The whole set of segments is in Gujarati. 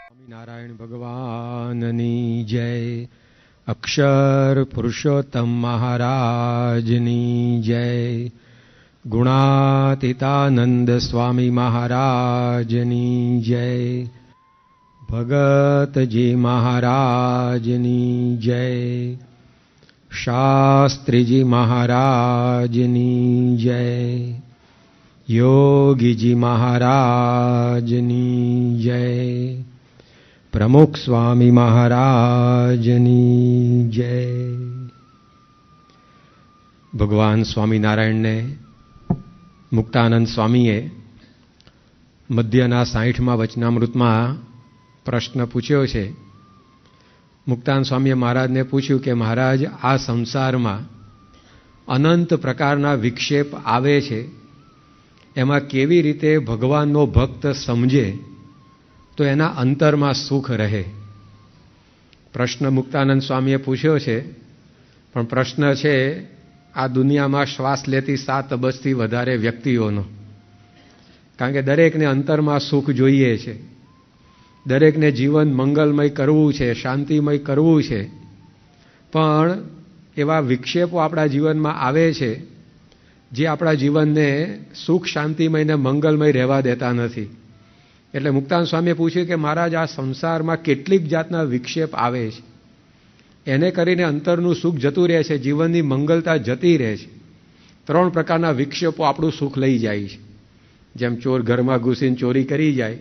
સ્વામિનારાયણ ભગવાનની જય. અક્ષર પુરુષોત્તમ મહારાજની જય. ગુણાતીતાનંદ સ્વામી મહારાજની જય. ભગતજી મહારાજની જય. શાસ્ત્રીજી મહારાજની જય. યોગીજી મહારાજની જય. પ્રમુખ સ્વામી મહારાજની જય. ભગવાન સ્વામિનારાયણને મુક્તાનંદ સ્વામીએ મધ્યના 60મા વચનામૃતમાં પ્રશ્ન પૂછ્યો છે. મુક્તાનંદ સ્વામીએ મહારાજને પૂછ્યું કે મહારાજ, આ સંસારમાં અનંત પ્રકારના વિક્ષેપ આવે છે, એમાં કેવી રીતે ભગવાનનો ભક્ત સમજે તો એના અંતરમાં સુખ રહે. પ્રશ્ન મુક્તાનંદ સ્વામીએ પૂછ્યો છે, પણ પ્રશ્ન છે આ દુનિયામાં શ્વાસ લેતી 7 અબજથી વધારે વ્યક્તિઓનો. કારણ કે દરેકને અંતરમાં સુખ જોઈએ છે, દરેકને જીવન મંગલમય કરવું છે, શાંતિમય કરવું છે, પણ એવા વિક્ષેપો આપણા જીવનમાં આવે છે જે આપણા જીવનને સુખ શાંતિમય ને મંગલમય રહેવા દેતા નથી. એટલે મુક્તાનંદ સ્વામીએ પૂછ્યું કે મહારાજ, આ સંસારમાં કેટલીક જાતના વિક્ષેપ આવે છે, એને કરીને અંતરનું સુખ જતું રહે છે, જીવનની મંગલતા જતી રહે છે. 3 પ્રકારના વિક્ષેપો આપણું સુખ લઈ જાય છે. જેમ ચોર ઘરમાં ઘૂસીને ચોરી કરી જાય,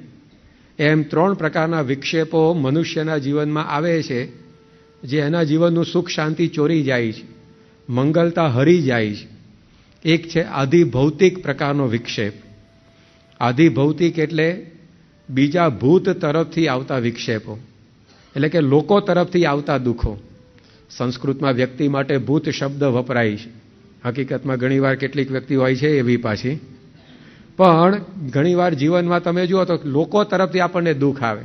એમ 3 પ્રકારના વિક્ષેપો મનુષ્યના જીવનમાં આવે છે જે એના જીવનનું સુખ શાંતિ ચોરી જાય છે, મંગલતા હરી જાય છે. એક છે આધિભૌતિક પ્રકારનો વિક્ષેપ. આધિભૌતિક એટલે બીજા ભૂત તરફથી આવતા વિક્ષેપો, એટલે કે લોકો તરફથી આવતા દુઃખો. સંસ્કૃતમાં વ્યક્તિ માટે ભૂત શબ્દ વપરાય છે. હકીકતમાં ઘણીવાર કેટલીક વ્યક્તિ હોય છે એવી પાછી, પણ ઘણીવાર જીવનમાં તમે જુઓ તો લોકો તરફથી આપણને દુઃખ આવે.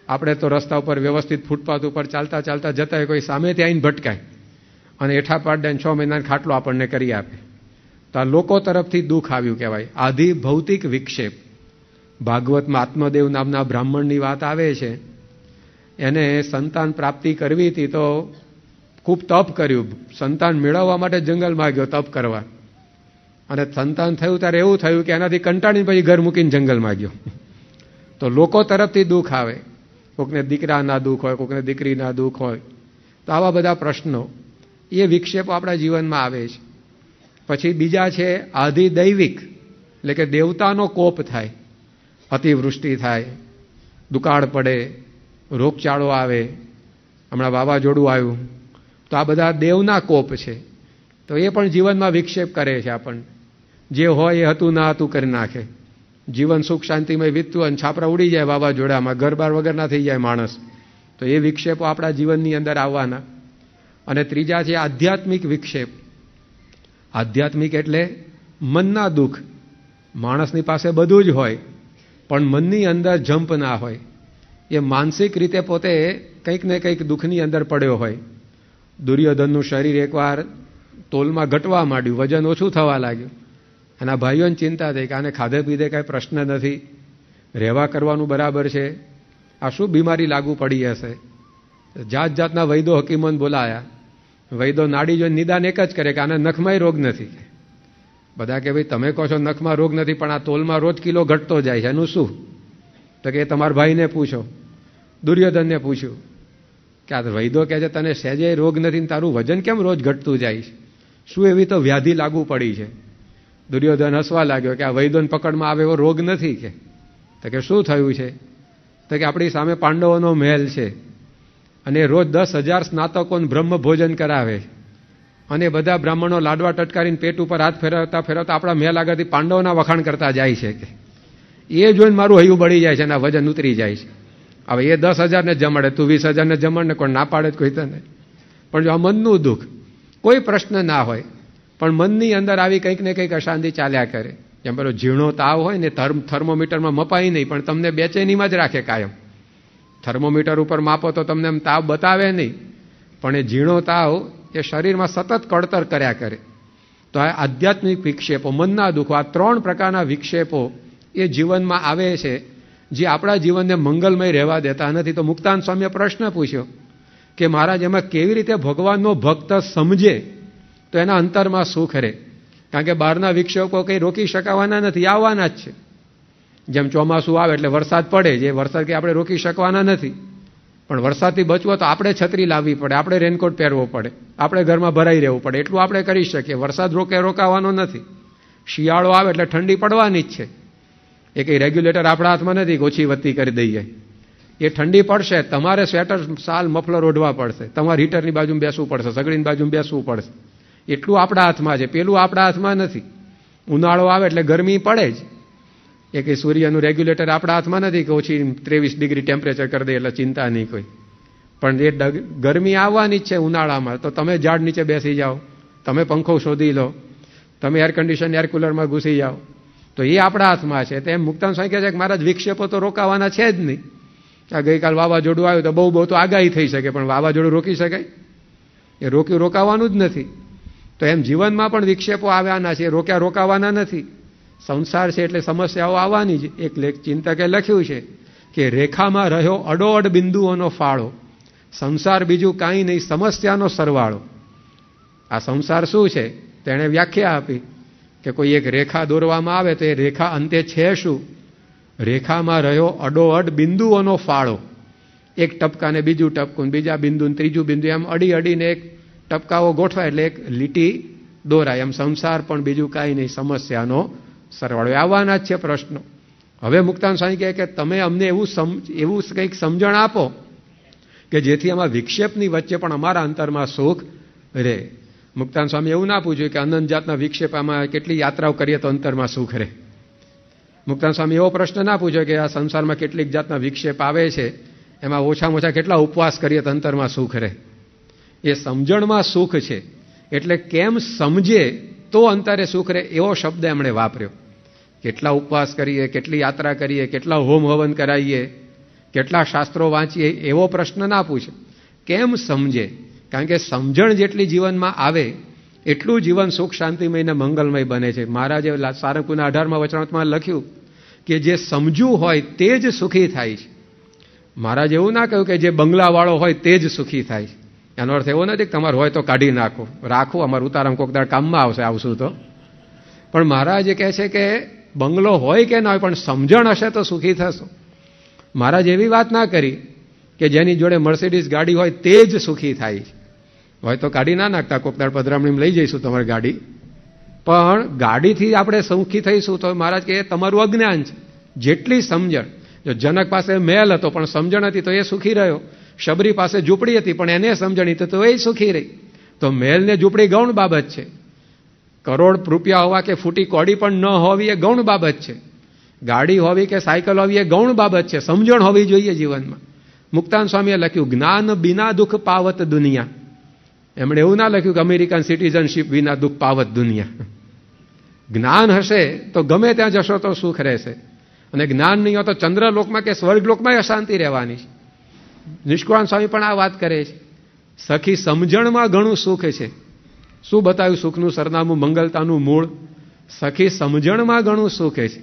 આપણે તો રસ્તા ઉપર વ્યવસ્થિત ફૂટપાથ ઉપર ચાલતા ચાલતા જતા હોય, કોઈ સામેથી આવીને ભટકાય અને એઠા પાડ દે 6 મહિનાનો ખાટલો આપણને કરી આપે, તો આ લોકો તરફથી દુઃખ આવ્યું કહેવાય. આધિ ભૌતિક વિક્ષેપ. ભાગવતમાં આત્મદેવ નામના બ્રાહ્મણની વાત આવે છે. એને સંતાન પ્રાપ્તિ કરવી હતી તો ખૂબ તપ કર્યું. સંતાન મેળવવા માટે જંગલમાં ગયો તપ કરવા, અને સંતાન થયું ત્યારે એવું થયું કે એનાથી કંટાળીને પછી ઘર મૂકીને જંગલમાં ગયો. તો લોકો તરફથી દુઃખ આવે. કોકને દીકરાના દુઃખ હોય, કોકને દીકરીના દુઃખ હોય. તો આવા બધા પ્રશ્નો, એ વિક્ષેપો આપણા જીવનમાં આવે છે. પછી બીજા છે આધિદૈવિક, એટલે કે દેવતાનો કોપ થાય, અતિવૃષ્ટિ થાય, દુકાળ પડે, રોગચાળો આવે, હમણાં વાવાઝોડું આવ્યું, તો આ બધા દેવના કોપ છે. તો એ પણ જીવનમાં વિક્ષેપ કરે છે આપણને. જે હોય એ હતું ના હતું કરી નાખે. જીવન સુખ શાંતિમય વીતતું અને છાપરા ઉડી જાય વાવાઝોડામાં, ઘરબાર વગરના થઈ જાય માણસ. તો એ વિક્ષેપો આપણા જીવનની અંદર આવવાના. અને ત્રીજા છે આધ્યાત્મિક વિક્ષેપ. આધ્યાત્મિક એટલે મનના દુઃખ. માણસની પાસે બધું જ હોય, પણ મનની અંદર જંપ ના હોય. એ માનસિક રીતે પોતે કંઈક ને કંઈક દુઃખની અંદર પડ્યો હોય. દુર્યોધનનું શરીર એકવાર તોલમાં ઘટવા માંડ્યું, વજન ઓછું થવા લાગ્યું. એના ભાઈઓને ચિંતા થઈ કે આને ખાધે પીધે કાંઈ પ્રશ્ન નથી, રહેવા કરવાનું બરાબર છે, આ શું બીમારી લાગુ પડી હશે. જાત જાતના વૈદો હકીમોને બોલાયા. વૈદો નાડી જોઈને નિદાન એક જ કરે કે આને નખમાંય રોગ નથી. બધા કે ભાઈ તમે કહો છો નખમાં રોગ નથી, પણ આ તોલમાં રોજ કિલો ઘટતો જાય છે, એનું શું? તો કે તમારા ભાઈને પૂછો. દુર્યોધનને પૂછ્યું કે આ વૈદો કહે છે તને સહેજે રોગ નથી ને તારું વજન કેમ રોજ ઘટતું જાય છે, શું એવી તો વ્યાધિ લાગુ પડી છે? દુર્યોધન હસવા લાગ્યો કે આ વૈદોને પકડમાં આવે એવો રોગ નથી. તો કે શું થયું છે? તો કે આપણી સામે પાંડવોનો મહેલ છે, અને રોજ 10,000 સ્નાતકોને બ્રહ્મ ભોજન કરાવે, અને બધા બ્રાહ્મણો લાડવા ટટકારીને પેટ ઉપર હાથ ફેરવતા ફેરવતા આપણા મહેલ આગળથી પાંડવોના વખાણ કરતા જાય છે. કે એ જોઈને મારું હૈયું બળી જાય છે અને આ વજન ઉતરી જાય છે. હવે એ 10,000 ને જમાડે, તું 20,000 ને જમાડ ને કોઈ ના પાડે કોઈ તને. પણ જો આ મનનું દુઃખ, કોઈ પ્રશ્ન ના હોય, પણ મનની અંદર આવી કંઈક ને કંઈક અશાંતિ ચાલ્યા કરે. જેમ પેલો ઝીણો તાવ હોય ને, થર્મોમીટરમાં મપાય નહીં, પણ તમને બેચેનીમાં જ રાખે કાયમ. થર્મોમીટર ઉપર માપો તો તમને એમ તાવ બતાવે નહીં, પણ એ ઝીણો તાવ એ શરીરમાં સતત કળતર કર્યા કરે. તો આ આધ્યાત્મિક વિક્ષેપો, મનના દુઃખો, આ 3 પ્રકારના વિક્ષેપો એ જીવનમાં આવે છે, જે આપણા જીવનને મંગલમય રહેવા દેતા નથી. તો મુક્તાનંદ સ્વામીએ પ્રશ્ન પૂછ્યો કે મહારાજ, એમાં કેવી રીતે ભગવાનનો ભક્ત સમજે તો એના અંતરમાં સુખ રહે? કારણ કે બહારના વિક્ષેપો કંઈ રોકી શકાવાના નથી, આવવાના જ છે. જેમ ચોમાસું આવે એટલે વરસાદ પડે, જે વરસાદ કંઈ આપણે રોકી શકવાના નથી. પણ વરસાદથી બચવો તો આપણે છત્રી લાવવી પડે, આપણે રેનકોટ પહેરવો પડે, આપણે ઘરમાં ભરાઈ રહેવું પડે, એટલું આપણે કરી શકીએ. વરસાદ રોકાવાનો નથી. શિયાળો આવે એટલે ઠંડી પડવાની જ છે. એ કંઈ રેગ્યુલેટર આપણા હાથમાં નથી કે ઓછી વધતી કરી દઈએ. એ ઠંડી પડશે, તમારે સ્વેટર, શાલ, મફલર ઓઢવા પડશે, તમારે હીટરની બાજુમાં બેસવું પડશે, સગડીની બાજુમાં બેસવું પડશે. એટલું આપણા હાથમાં છે, પેલું આપણા હાથમાં નથી. ઉનાળો આવે એટલે ગરમી પડે જ. એ કંઈ સૂર્યનું રેગ્યુલેટર આપણા હાથમાં નથી કે ઓછી 23 ડિગ્રી ટેમ્પરેચર કરી દે એટલે ચિંતા નહીં કોઈ. પણ એ ગરમી આવવાની જ છે ઉનાળામાં. તો તમે ઝાડ નીચે બેસી જાઓ, તમે પંખો શોધી લો, તમે એર કન્ડિશન એર કુલરમાં ઘૂસી જાઓ, તો એ આપણા હાથમાં છે. તેમ મુક્તાનંદ સ્વામી કહે છે કે મહારાજ, વિક્ષેપો તો રોકાવાના છે જ નહીં. આ ગઈકાલ વાવાઝોડું આવ્યું તો બહુ તો આગાહી થઈ શકે, પણ વાવાઝોડું રોકી શકાય? એ રોકાવાનું જ નથી. તો એમ જીવનમાં પણ વિક્ષેપો આવ્યાના છે, રોકાવાના નથી. સંસાર છે એટલે સમસ્યાઓ આવવાની જ. એક ચિંતકે લખ્યું છે કે રેખામાં રહ્યો અડોઅડ બિંદુઓનો ફાળો, સંસાર બીજું કાંઈ નહીં, સમસ્યાનો સરવાળો. આ સંસાર શું છે? તેણે વ્યાખ્યા આપી કે કોઈ એક રેખા દોરવામાં આવે તો એ રેખા અંતે છે શું? રેખામાં રહ્યો અડોઅડ બિંદુઓનો ફાળો. એક ટપકાને બીજું ટપકું, બીજા બિંદુને ત્રીજું બિંદુ, એમ અડીને એક ટપકાઓ ગોઠવાય એટલે એક લીટી દોરાય. એમ સંસાર પણ બીજું કાંઈ નહીં, સમસ્યાનો સરવાળો. આવવાના જ છે પ્રશ્નો. હવે મુક્તાનંદ સ્વામી કહે કે તમે અમને એવું કંઈક સમજણ આપો કે જેથી આમાં વિક્ષેપની વચ્ચે પણ અમારા અંતરમાં સુખ રહે. મુક્તાનંદ સ્વામી એવું ના પૂછ્યું કે અનંત જાતના વિક્ષેપમાં કેટલી યાત્રાઓ કરીએ તો અંતરમાં સુખ રહે. મુક્તાનંદ સ્વામી એવો પ્રશ્ન ના પૂછ્યો કે આ સંસારમાં કેટલીક જાતના વિક્ષેપ આવે છે, એમાં ઓછામાં ઓછા કેટલા ઉપવાસ કરીએ તો અંતરમાં સુખ રહે. એ સમજણમાં સુખ છે. એટલે કેમ સમજે તો અંતરે સુખ રહે, એવો શબ્દ એમણે વાપર્યો. કેટલા ઉપવાસ કરીએ, કેટલી યાત્રા કરીએ, કેટલા હોમ હવન કરાવીએ, કેટલા શાસ્ત્રો વાંચીએ, એવો પ્રશ્ન ના પૂછે. કેમ સમજે? કારણ કે સમજણ જેટલી જીવનમાં આવે એટલું જીવન સુખ શાંતિમય ને મંગલમય બને છે. મહારાજે સારંગપુરના 18મા વચનામૃતમાં લખ્યું કે જે સમજવું હોય તે જ સુખી થાય છે. મહારાજ એવું ના કહ્યું કે જે બંગલાવાળો હોય તે જ સુખી થાય છે. એનો અર્થ એવો નથી કે તમારે હોય તો કાઢી નાખો, રાખો, અમારું ઉતારામ કોક દાડ કામમાં આવશું તો. પણ મહારાજ કહે છે કે બંગલો હોય કે ના હોય, પણ સમજણ હશે તો સુખી થશો. મહારાજ એવી વાત ના કરી કે જેની જોડે મર્સિડીઝ ગાડી હોય તે જ સુખી થાય છે. હોય તો કાઢી ના નાખતા, કોક દાડ પધરામણીમાં લઈ જઈશું તમારી ગાડી. પણ ગાડીથી આપણે સુખી થઈશું તો મહારાજ કહે તમારું અજ્ઞાન છે. જેટલી સમજણ, જો જનક પાસે મહેલ હતો પણ સમજણ હતી તો એ સુખી રહ્યો. શબરી પાસે ઝૂંપડી હતી પણ એને સમજણ હતી તો એ સુખી રહી. તો મહેલ ને ઝૂંપડી ગૌણ બાબત છે. કરોડ રૂપિયા હોવા કે ફૂટી કોડી પણ ન હોવી એ ગૌણ બાબત છે. ગાડી હોવી કે સાયકલ હોવી એ ગૌણ બાબત છે. સમજણ હોવી જોઈએ જીવનમાં. મુક્તાનંદ સ્વામીએ લખ્યું જ્ઞાન બિના દુઃખ પાવત દુનિયા. એમણે એવું ના લખ્યું કે અમેરિકન સિટીઝનશીપ વિના દુઃખ પાવત દુનિયા. જ્ઞાન હશે તો ગમે ત્યાં જશો તો સુખ રહેશે, અને જ્ઞાન નહીં હોય તો ચંદ્રલોકમાં કે સ્વર્ગલોકમાં અશાંતિ રહેવાની છે. નિષ્કુળાનંદ સ્વામી પણ આ વાત કરે છે. સખી સમજણમાં ઘણું સુખ છે. શું બતાવ્યું સુખનું સરનામું, મંગલતાનું મૂળ? સખી સમજણમાં ઘણું સુખ છે.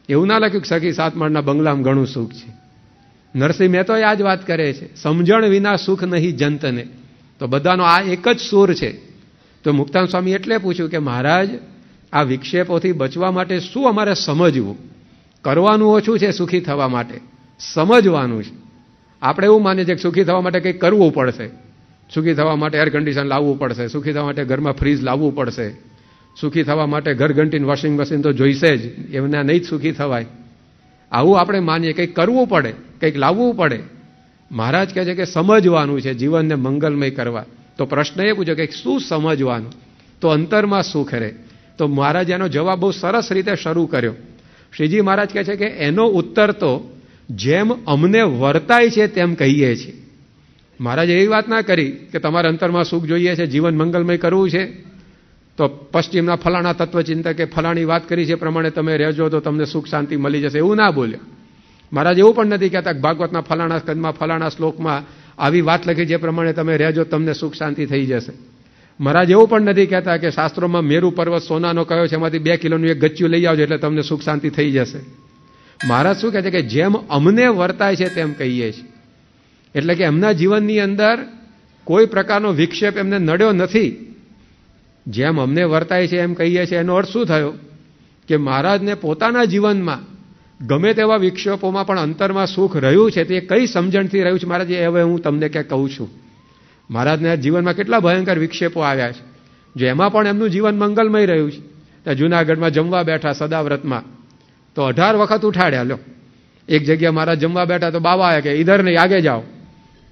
એવું ના લખ્યું કે સખી 7 માળના બંગલામાં ઘણું સુખ છે. નરસિંહ મહેતો આ જ વાત કરે છે, સમજણ વિના સુખ નહીં જંતને. તો બધાનો આ એક જ સૂર છે. તો મુક્તાનંદ સ્વામી એટલે પૂછ્યું કે મહારાજ, આ વિક્ષેપોથી બચવા માટે શું અમારે સમજવું? કરવાનું ઓછું છે સુખી થવા માટે, સમજવાનું છે. આપણે એવું માનીએ છીએ કે સુખી થવા માટે કંઈક કરવું પડશે. સુખી થવા માટે એર કન્ડિશન લાવવું પડશે, સુખી થવા માટે ઘરમાં ફ્રીજ લાવવું પડશે, સુખી થવા માટે ઘર ઘંટીને વોશિંગ મશીન તો જોઈશે જ, એમના નહીં જ સુખી થવાય. આવું આપણે માનીએ. કંઈક કરવું પડે, કંઈક લાવવું પડે. મહારાજ કહે છે કે સમજવાનું છે જીવનને મંગલમય કરવા. તો પ્રશ્ન એ પૂછ્યો કે શું સમજવાનું તો અંતરમાં સુખ રહે? તો મહારાજ એનો જવાબ બહુ સરસ રીતે શરૂ કર્યો. શ્રીજી મહારાજ કહે છે કે એનો ઉત્તર તો જેમ અમને વર્તાય છે તેમ કહીએ છીએ. મહારાજે એવી વાત ના કરી કે તમારે અંતરમાં સુખ જોઈએ છે, જીવન મંગલમય કરવું છે તો પશ્ચિમના ફલાણા તત્વચિંતકે ફલાણી વાત કરી છે પ્રમાણે તમે રહેજો તો તમને સુખ શાંતિ મળી જશે, એવું ના બોલ્યા. મહારાજ એવું પણ નથી કહેતા કે ભાગવતના ફલાણા સ્કંદમાં ફલાણા શ્લોકમાં આવી વાત લખી જે પ્રમાણે તમે રહેજો તમને સુખ શાંતિ થઈ જશે. મહારાજ એવું પણ નથી કહેતા કે શાસ્ત્રોમાં મેરુ પર્વત સોનાનો કયો છે એમાંથી 2 કિલોનું એક ગચ્ચું લઈ આવજો એટલે તમને સુખ શાંતિ થઈ જશે. મહારાજ શું કહે છે કે જેમ અમને વર્તાય છે તેમ કહીએ છીએ. એટલે કે એમના જીવનની અંદર કોઈ પ્રકારનો વિક્ષેપ એમને નડ્યો નથી. જેમ અમને વર્તાય છે એમ કહીએ છીએ એનો અર્થ શું થયો કે મહારાજને પોતાના જીવનમાં ગમે તેવા વિક્ષેપોમાં પણ અંતરમાં સુખ રહ્યું છે તે કઈ સમજણથી રહ્યું છે મહારાજ એ હવે હું તમને ક્યાં કહું છું. મહારાજના જીવનમાં કેટલા ભયંકર વિક્ષેપો આવ્યા છે, જો એમાં પણ એમનું જીવન મંગલમય રહ્યું છે. ત્યાં જૂનાગઢમાં જમવા બેઠા સદાવ્રતમાં તો 18 વખત ઉઠાડ્યા. લો, એક જગ્યા મહારાજ જમવા બેઠા તો બાબા આવ્યા કે ઈધર નહીં આગે જાઓ.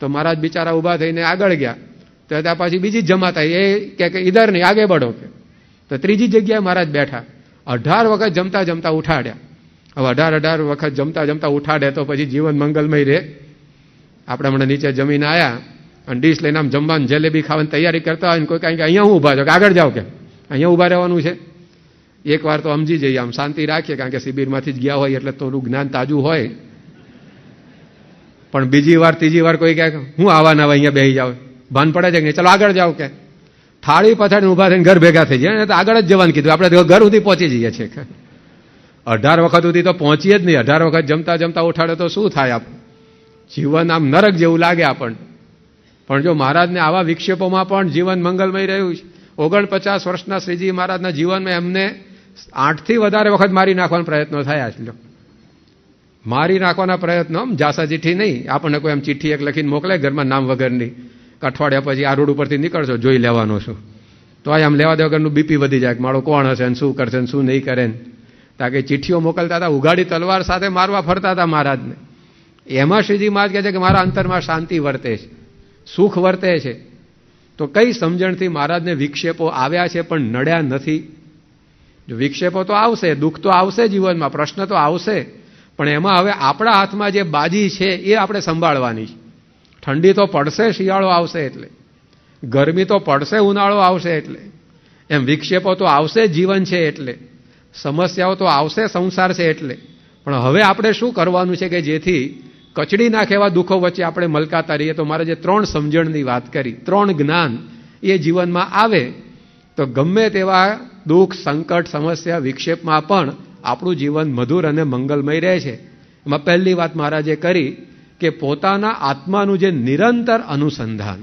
તો મહારાજ બિચારા ઊભા થઈને આગળ ગયા તો ત્યાં પછી બીજી જ જમાતા એ કે ઈધર નહીં આગે બઢો કે. તો ત્રીજી જગ્યાએ મહારાજ બેઠા, 18 વખત જમતા જમતા ઉઠાડ્યા. હવે 18 વખત જમતા જમતા ઉઠાડે તો પછી જીવન મંગલમય રહે. આપણે હમણાં નીચે જમીને આવ્યા અને ડીશ લઈને આમ જમવાનું જલેબી ખાવાની તૈયારી કરતા હોય ને કોઈ કાંઈ કે અહીંયા હું ઊભા છો કે આગળ જાઓ કે અહીંયા ઊભા રહેવાનું છે. એકવાર તો સમજી જઈએ, આમ શાંતિ રાખીએ, કારણ કે શિબિરમાંથી જ ગયા હોય એટલે થોડું જ્ઞાન તાજું હોય. પણ બીજી વાર ત્રીજી વાર કોઈ કહે હું આવા ના અહીંયા બેસી જાવ, ભાન પડે છે કે ચલો આગળ જાઓ કે થાળી પછાડીને ઊભા થઈને ઘર ભેગા થઈ જાય તો આગળ જ જવાનું કીધું. આપણે ઘર સુધી પહોંચી જઈએ છીએ. 18 વખત સુધી તો પહોંચીએ જ નહીં. 18 વખત જમતા જમતા ઉઠાડે તો શું થાય? જીવન આમ નરક જેવું લાગે આપણને. પણ જો મહારાજને આવા વિક્ષેપોમાં પણ જીવન મંગલમય રહ્યું છે. 49 વર્ષના શ્રીજી મહારાજના જીવનમાં એમને 8 થી વધારે વખત મારી નાખવાના પ્રયત્નો થયા છે. મારી નાખવાના પ્રયત્નો જાસા ચિઠ્ઠી નહીં, આપણને કોઈ આમ ચિઠ્ઠી એક લખીને મોકલે ઘરમાં નામ વગરની, અઠવાડિયા પછી આ રોડ ઉપરથી નીકળશો જોઈ લેવાનો છું, તો આમ લેવા દે વગરનું બીપી વધી જાય કે મારો કોણ હશે ને શું કરશે ને શું નહીં કરે. તાકે ચિઠ્ઠીઓ મોકલતા હતા, ઉગાડી તલવાર સાથે મારવા ફરતા હતા મહારાજને. એમાં શ્રીજી મહારાજ કહે છે કે મારા અંતરમાં શાંતિ વર્તે છે, સુખ વર્તે છે. તો કઈ સમજણથી મહારાજને વિક્ષેપો આવ્યા છે પણ નડ્યા નથી? જો વિક્ષેપો તો આવશે, દુઃખ તો આવશે જીવનમાં, પ્રશ્ન તો આવશે, પણ એમાં હવે આપણા હાથમાં જે બાજી છે એ આપણે સંભાળવાની છે. ઠંડી તો પડશે શિયાળો આવશે એટલે, ગરમી તો પડશે ઉનાળો આવશે એટલે, એમ વિક્ષેપો તો આવશે જીવન છે એટલે, સમસ્યાઓ તો આવશે સંસાર છે એટલે. પણ હવે આપણે શું કરવાનું છે કે જેથી કચડી નાખે એવા દુઃખો વચ્ચે આપણે મલકાતા રહીએ? તો મારે જે 3 સમજણની વાત કરી, 3 જ્ઞાન એ જીવનમાં આવે તો ગમે તેવા દુઃખ સંકટ સમસ્યા વિક્ષેપમાં પણ આપણું જીવન મધુર અને મંગલમય રહે છે. એમાં પહેલી વાત મહારાજે કરી કે પોતાના આત્માનું જે નિરંતર અનુસંધાન.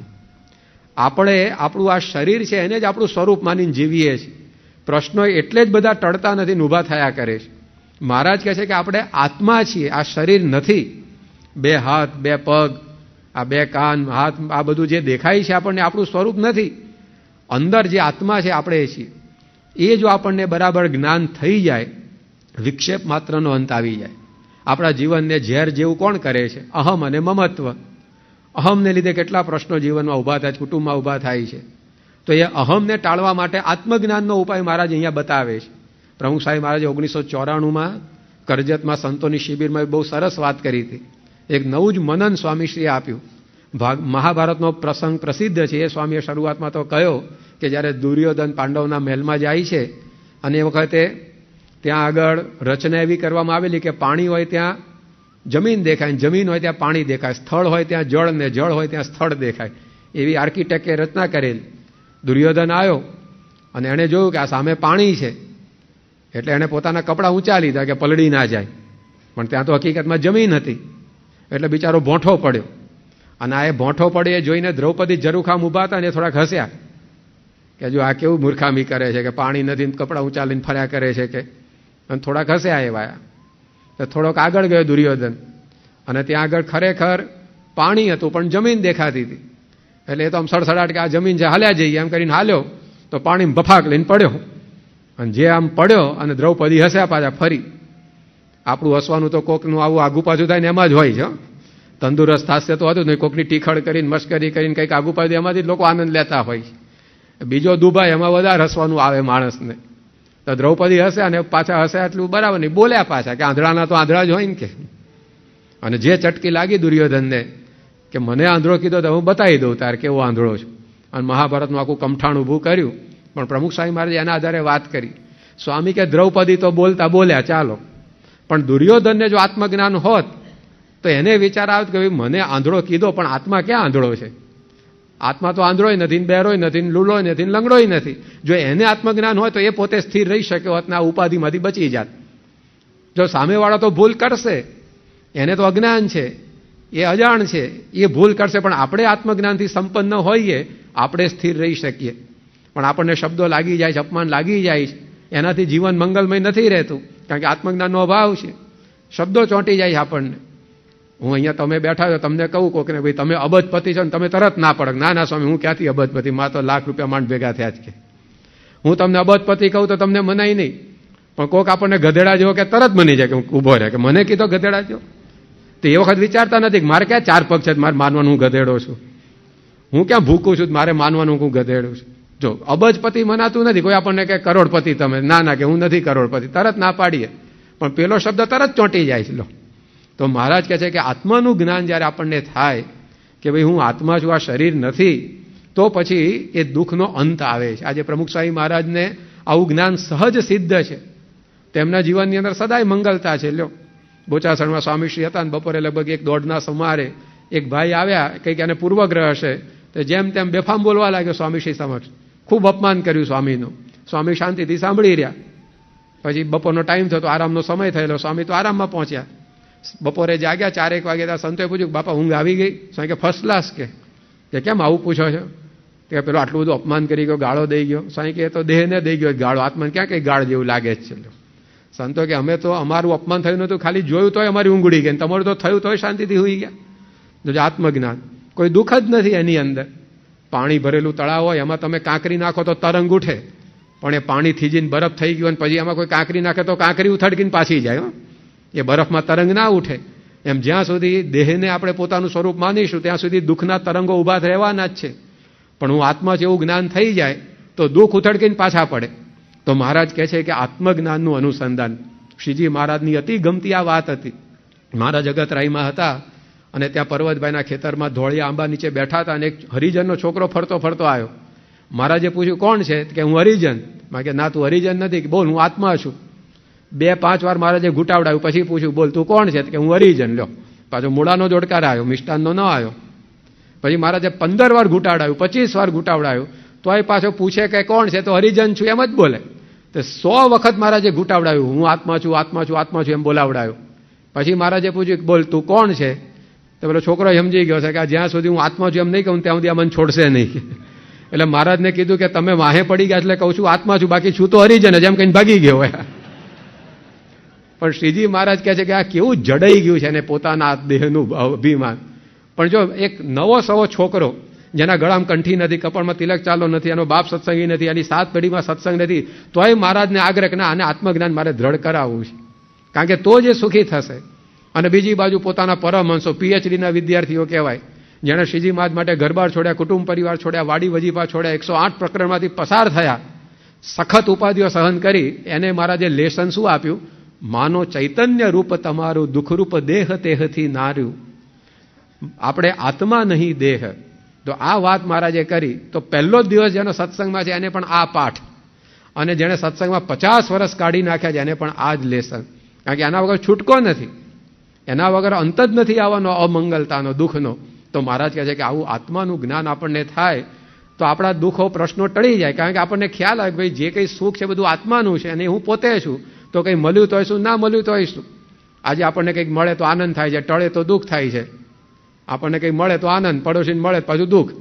આપણે આપણું આ શરીર છે એને જ આપણું સ્વરૂપ માનીને જીવીએ છીએ. પ્રશ્નો એટલે જ બધા ટળતા નથી ને ઊભા થયા કરે છે. મહારાજ કહે છે કે આપણે આત્મા છીએ, આ શરીર નથી. 2 હાથ 2 પગ, આ 2 કાન હાથ, આ બધું જે દેખાય છે આપણને આપણું સ્વરૂપ નથી. અંદર જે આત્મા છે આપણે છીએ. એ જો આપણને બરાબર જ્ઞાન થઈ જાય, વિક્ષેપ માત્રનો અંત આવી જાય. આપણા જીવનને ઝેર જેવું કોણ કરે છે? અહમ અને મમત્વ. અહમને લીધે કેટલા પ્રશ્નો જીવનમાં ઊભા થાય છે, કુટુંબમાં ઊભા થાય છે. તો એ અહમને ટાળવા માટે આત્મજ્ઞાનનો ઉપાય મહારાજ અહીંયા બતાવે છે. પ્રમુખ સાહેબ મહારાજે 1994માં કરજતમાં સંતોની શિબિરમાં બહુ સરસ વાત કરી હતી. એક નવું જ મનન સ્વામીશ્રીએ આપ્યું. મહાભારતનો પ્રસંગ પ્રસિદ્ધ છે. એ સ્વામીએ શરૂઆતમાં તો કહ્યો કે જ્યારે દુર્યોધન પાંડવના મહેલમાં જાય છે અને એ વખતે ત્યાં આગળ રચના એવી કરવામાં આવેલી કે પાણી હોય ત્યાં જમીન દેખાય, જમીન હોય ત્યાં પાણી દેખાય, સ્થળ હોય ત્યાં જળ ને જળ હોય ત્યાં સ્થળ દેખાય, એવી આર્કિટેક્ટે રચના કરેલી. દુર્યોધન આવ્યો અને એણે જોયું કે આ સામે પાણી છે એટલે એણે પોતાના કપડાં ઊંચા લીધા કે પલળી ના જાય, પણ ત્યાં તો હકીકતમાં જમીન હતી. એટલે બિચારો ભોંઠો પડ્યો અને આ એ ભોંઠો પડે એ જોઈને દ્રૌપદી ઝરૂખામ ઊભા હતા ને થોડાક હસ્યા કે જો આ કેવું મૂર્ખામી કરે છે કે પાણી નથી કપડાં ઊંચા લઈને ફર્યા કરે છે કે, અને થોડાક હસ્યા એવા. તો થોડોક આગળ ગયો દુર્યોધન અને ત્યાં આગળ ખરેખર પાણી હતું પણ જમીન દેખાતી હતી. એટલે એ તો આમ સડસડાટ કે આ જમીન છે હાલ્યા જઈએ એમ કરીને હાલ્યો તો પાણી બફાક લઈને પડ્યો, અને જે આમ પડ્યો અને દ્રૌપદી હસ્યા પાછા ફરી. આપણું હસવાનું તો કોકનું આવું આગુ પાછું થાય ને એમાં જ હોય છે. તંદુરસ્ત હાસ્ય તો હતું નહીં, કોકની ટીખળ કરીને મસ્કરી કરીને કંઈક આગુ પાછું એમાંથી જ લોકો આનંદ લેતા હોય. બીજો દુભાઈ એમાં વધારે હસવાનું આવે માણસને. તો દ્રૌપદી હશે અને પાછા હશે એટલું બરાબર નહીં, બોલ્યા પાછા કે આંધળાના તો આંધળા જ હોય ને કે. અને જે ચટકી લાગી દુર્યોધનને કે મને આંધળો કીધો તો હું બતાવી દઉં તાર કેવો આંધળો છું, અને મહાભારતનું આખું કમઠાણ ઊભું કર્યું. પણ પ્રમુખ સ્વામી મહારાજે એના આધારે વાત કરી. સ્વામી કે દ્રૌપદી તો બોલતા બોલ્યા ચાલો, પણ દુર્યોધનને જો આત્મજ્ઞાન હોત તો એને વિચાર આવત કે મને આંધળો કીધો પણ આત્મા ક્યાં આંધળો છે? આત્મા તો આંધળોય નથી, બહેરોય નથી, લૂલોય નથી, લંગડોય નથી. જો એને આત્મજ્ઞાન હોય તો એ પોતે સ્થિર રહી શક્યો હોત ને આ ઉપાધિમાંથી બચી જાત. જો સામેવાળો તો ભૂલ કરશે, એને તો અજ્ઞાન છે, એ અજાણ છે, એ ભૂલ કરશે, પણ આપણે આત્મજ્ઞાનથી સંપન્ન હોઈએ, આપણે સ્થિર રહી શકીએ. પણ આપણને શબ્દો લાગી જાય છે, અપમાન લાગી જાય છે, એનાથી જીવન મંગલમય નથી રહેતું, કારણ કે આત્મજ્ઞાનનો અભાવ છે. શબ્દો ચોંટી જાય છે આપણને. હું અહીંયા તમે બેઠા છો, તમને કહું કોકને ભાઈ તમે અબજપતિ છો ને તમે તરત ના પડે, ના ના સ્વામી હું ક્યાંથી અબજપતિ, મારે તો લાખ રૂપિયા માંડ ભેગા થયા જ કે. હું તમને અબજપતિ કહું તો તમને મનાય નહીં, પણ કોક આપણને ગધેડા જેવો કે તરત મની જાય કે હું ઊભો રહે કે મને કીધો ગધેડા જેવો. તો એ વખત વિચારતા નથી કે મારે ક્યાં 4 પગ છે, મારે માનવાનું હું ગધેડો છું, હું ક્યાં ભૂખું છું, મારે માનવાનું હું ગધેડો છું. જો અબજપતિ મનાતું નથી, કોઈ આપણને કે કરોડપતિ તમે, ના ના કે હું નથી કરોડપતિ, તરત ના પાડીએ, પણ પેલો શબ્દ તરત ચોંટી જાય છે. લો તો મહારાજ કહે છે કે આત્માનું જ્ઞાન જ્યારે આપણને થાય કે ભાઈ હું આત્મા છું, આ શરીર નથી, તો પછી એ દુઃખનો અંત આવે છે. આજે પ્રમુખ સ્વામી મહારાજને આવું જ્ઞાન સહજ સિદ્ધ છે, તેમના જીવનની અંદર સદાય મંગલતા છે. લ્યો બોચાસણમાં સ્વામીશ્રી હતા ને બપોરે લગભગ 1-1:30 સમારે એક ભાઈ આવ્યા, કંઈક એને પૂર્વગ્રહ હશે, તો જેમ તેમ બેફામ બોલવા લાગ્યો સ્વામીશ્રી સમક્ષ, ખૂબ અપમાન કર્યું સ્વામીનું. સ્વામી શાંતિથી સાંભળી રહ્યા. પછી બપોરનો ટાઈમ થયો, આરામનો સમય થયેલો, સ્વામી તો આરામમાં પહોંચ્યા. બપોરે જાગ્યા 4-1 વાગે, ત્યાં સંતોએ પૂછ્યું બાપા ઊંઘ આવી ગઈ? સ્વામી કે ફર્સ્ટ ક્લાસ. કે કેમ આવું પૂછો છો? કે પેલો આટલું બધું અપમાન કરી ગયો, ગાળો દઈ ગયો. સ્વામી કે તો દેહને દઈ ગયો ગાળો, આત્માને ક્યાં કંઈ ગાળ જેવું લાગે જ છે. સંતો કે અમે તો અમારું અપમાન થયું નતું, ખાલી જોયું તોય અમારી ઊંઘ ઉડી ગઈ, તમારું તો થયું તોય શાંતિથી હોઈ ગયા. જો આત્મજ્ઞાન કોઈ દુઃખ જ નથી એની અંદર. પાણી ભરેલું તળાવ હોય, એમાં તમે કાંકરી નાખો તો તરંગ ઉઠે, પણ એ પાણી થીજીને બરફ થઈ ગયું અને પછી એમાં કોઈ કાંકરી નાખે તો કાંકરી ઉથડકીને પાછી જાય. એ બરફમાં તરંગ ના ઉઠે. એમ જ્યાં સુધી દેહને આપણે પોતાનું સ્વરૂપ માનીશું ત્યાં સુધી દુઃખના તરંગો ઊભા રહેવાના જ છે. પણ હું આત્મા છે એવું જ્ઞાન થઈ જાય તો દુઃખ ઉથડકીને પાછા પડે. તો મહારાજ કહે છે કે આત્મજ્ઞાનનું અનુસંધાન. શ્રીજી મહારાજની અતિ ગમતી આ વાત હતી. મહારાજ અગતરાયમાં હતા અને ત્યાં પર્વતભાઈના ખેતરમાં ધોળિયા આંબા નીચે બેઠા હતા અને એક હરિજનનો છોકરો ફરતો ફરતો આવ્યો. મહારાજે પૂછ્યું કોણ છે? કે હું હરિજન. મેં કે ના તું હરિજન નથી, કે બોલ હું આત્મા છું. 2-5 વાર મહારાજે ઘૂંટાવડાવ્યું, પછી પૂછ્યું બોલ તું કોણ છે? કે હું હરિજન. લ્યો પાછો મૂળાનો જોડકાર આવ્યો, મિષ્ટાનનો ન આવ્યો. પછી મહારાજે 15 વાર ઘૂંટાવડાવ્યું, 25 વાર ઘૂંટાવડાવ્યું, તો એ પાછો પૂછે કે કોણ છે? તો હરિજન છું એમ જ બોલે. તો 100 વખત મહારાજે ઘૂંટાવડાવ્યું, હું આત્મા છું, આત્મા છું, આત્મા છું એમ બોલાવડાવ્યું. પછી મહારાજે પૂછ્યું બોલ તું કોણ છે? તો પેલો છોકરો સમજી ગયો છે કે જ્યાં સુધી હું આત્મા છું એમ નહીં કહું ત્યાં સુધી આ મને છોડશે નહીં. એટલે મહારાજને કીધું કે તમે વાહે પડી ગયા એટલે કહું છું આત્મા છું, બાકી છું તો હરિજન જ, એમ કહીને ભાગી ગયો. પણ શ્રીજી મહારાજ કહે છે કે આ કેવું જડાઈ ગયું છે એને પોતાના દેહનું અભિમાન. પણ જો એક નવો સવો છોકરો જેના ગળામાં કંઠી નથી, કપાળમાં તિલક ચાલો નથી, એનો બાપ સત્સંગી નથી, એની 7 પેઢીમાં સત્સંગ નથી, તોય મહારાજને આગ્રહ ના આને આત્મજ્ઞાન મારે દ્રઢ કરાવવું છે, કારણ કે તો જ સુખી થશે. અને બીજી બાજુ પોતાના પરમહંસો પીએચડીના વિદ્યાર્થીઓ કહેવાય, જેણે શ્રીજી મહારાજ માટે ઘરબાર છોડ્યા, કુટુંબ પરિવાર છોડ્યા, વાડી વજીફા છોડ્યા, 108 પ્રકરણમાંથી પસાર થયા, સખત ઉપાધિઓ સહન કરી, એને મહારાજે લેસન શું આપ્યું? માનો ચૈતન્ય રૂપ તમારું દુઃખરૂપ દેહ તેહથી નાર્યું. આપણે આત્મા નહીં દેહ. તો આ વાત મહારાજે કરી તો પહેલો જ દિવસ જેનો સત્સંગમાં છે એને પણ આ પાઠ, અને જેણે સત્સંગમાં 50 વર્ષ કાઢી નાખ્યા છે એને પણ આ જ લેસન. કારણ કે એના વગર છૂટકો નથી, એના વગર અંત જ નથી આવવાનો અમંગલતાનો, દુઃખનો. તો મહારાજ કહે છે કે આવું આત્માનું જ્ઞાન આપણને થાય તો આપણા દુઃખો પ્રશ્નો ટળી જાય. કારણ કે આપણને ખ્યાલ આવે ભાઈ જે કંઈ સુખ છે બધું આત્માનું છે અને હું પોતે છું. તો કંઈ મળ્યું તો શું, ના મળ્યું તો શું. આજે આપણને કંઈક મળે તો આનંદ થાય છે, ટળે તો દુઃખ થાય છે. આપણને કંઈ મળે તો આનંદ, પડોશીને મળે પાછું દુઃખ.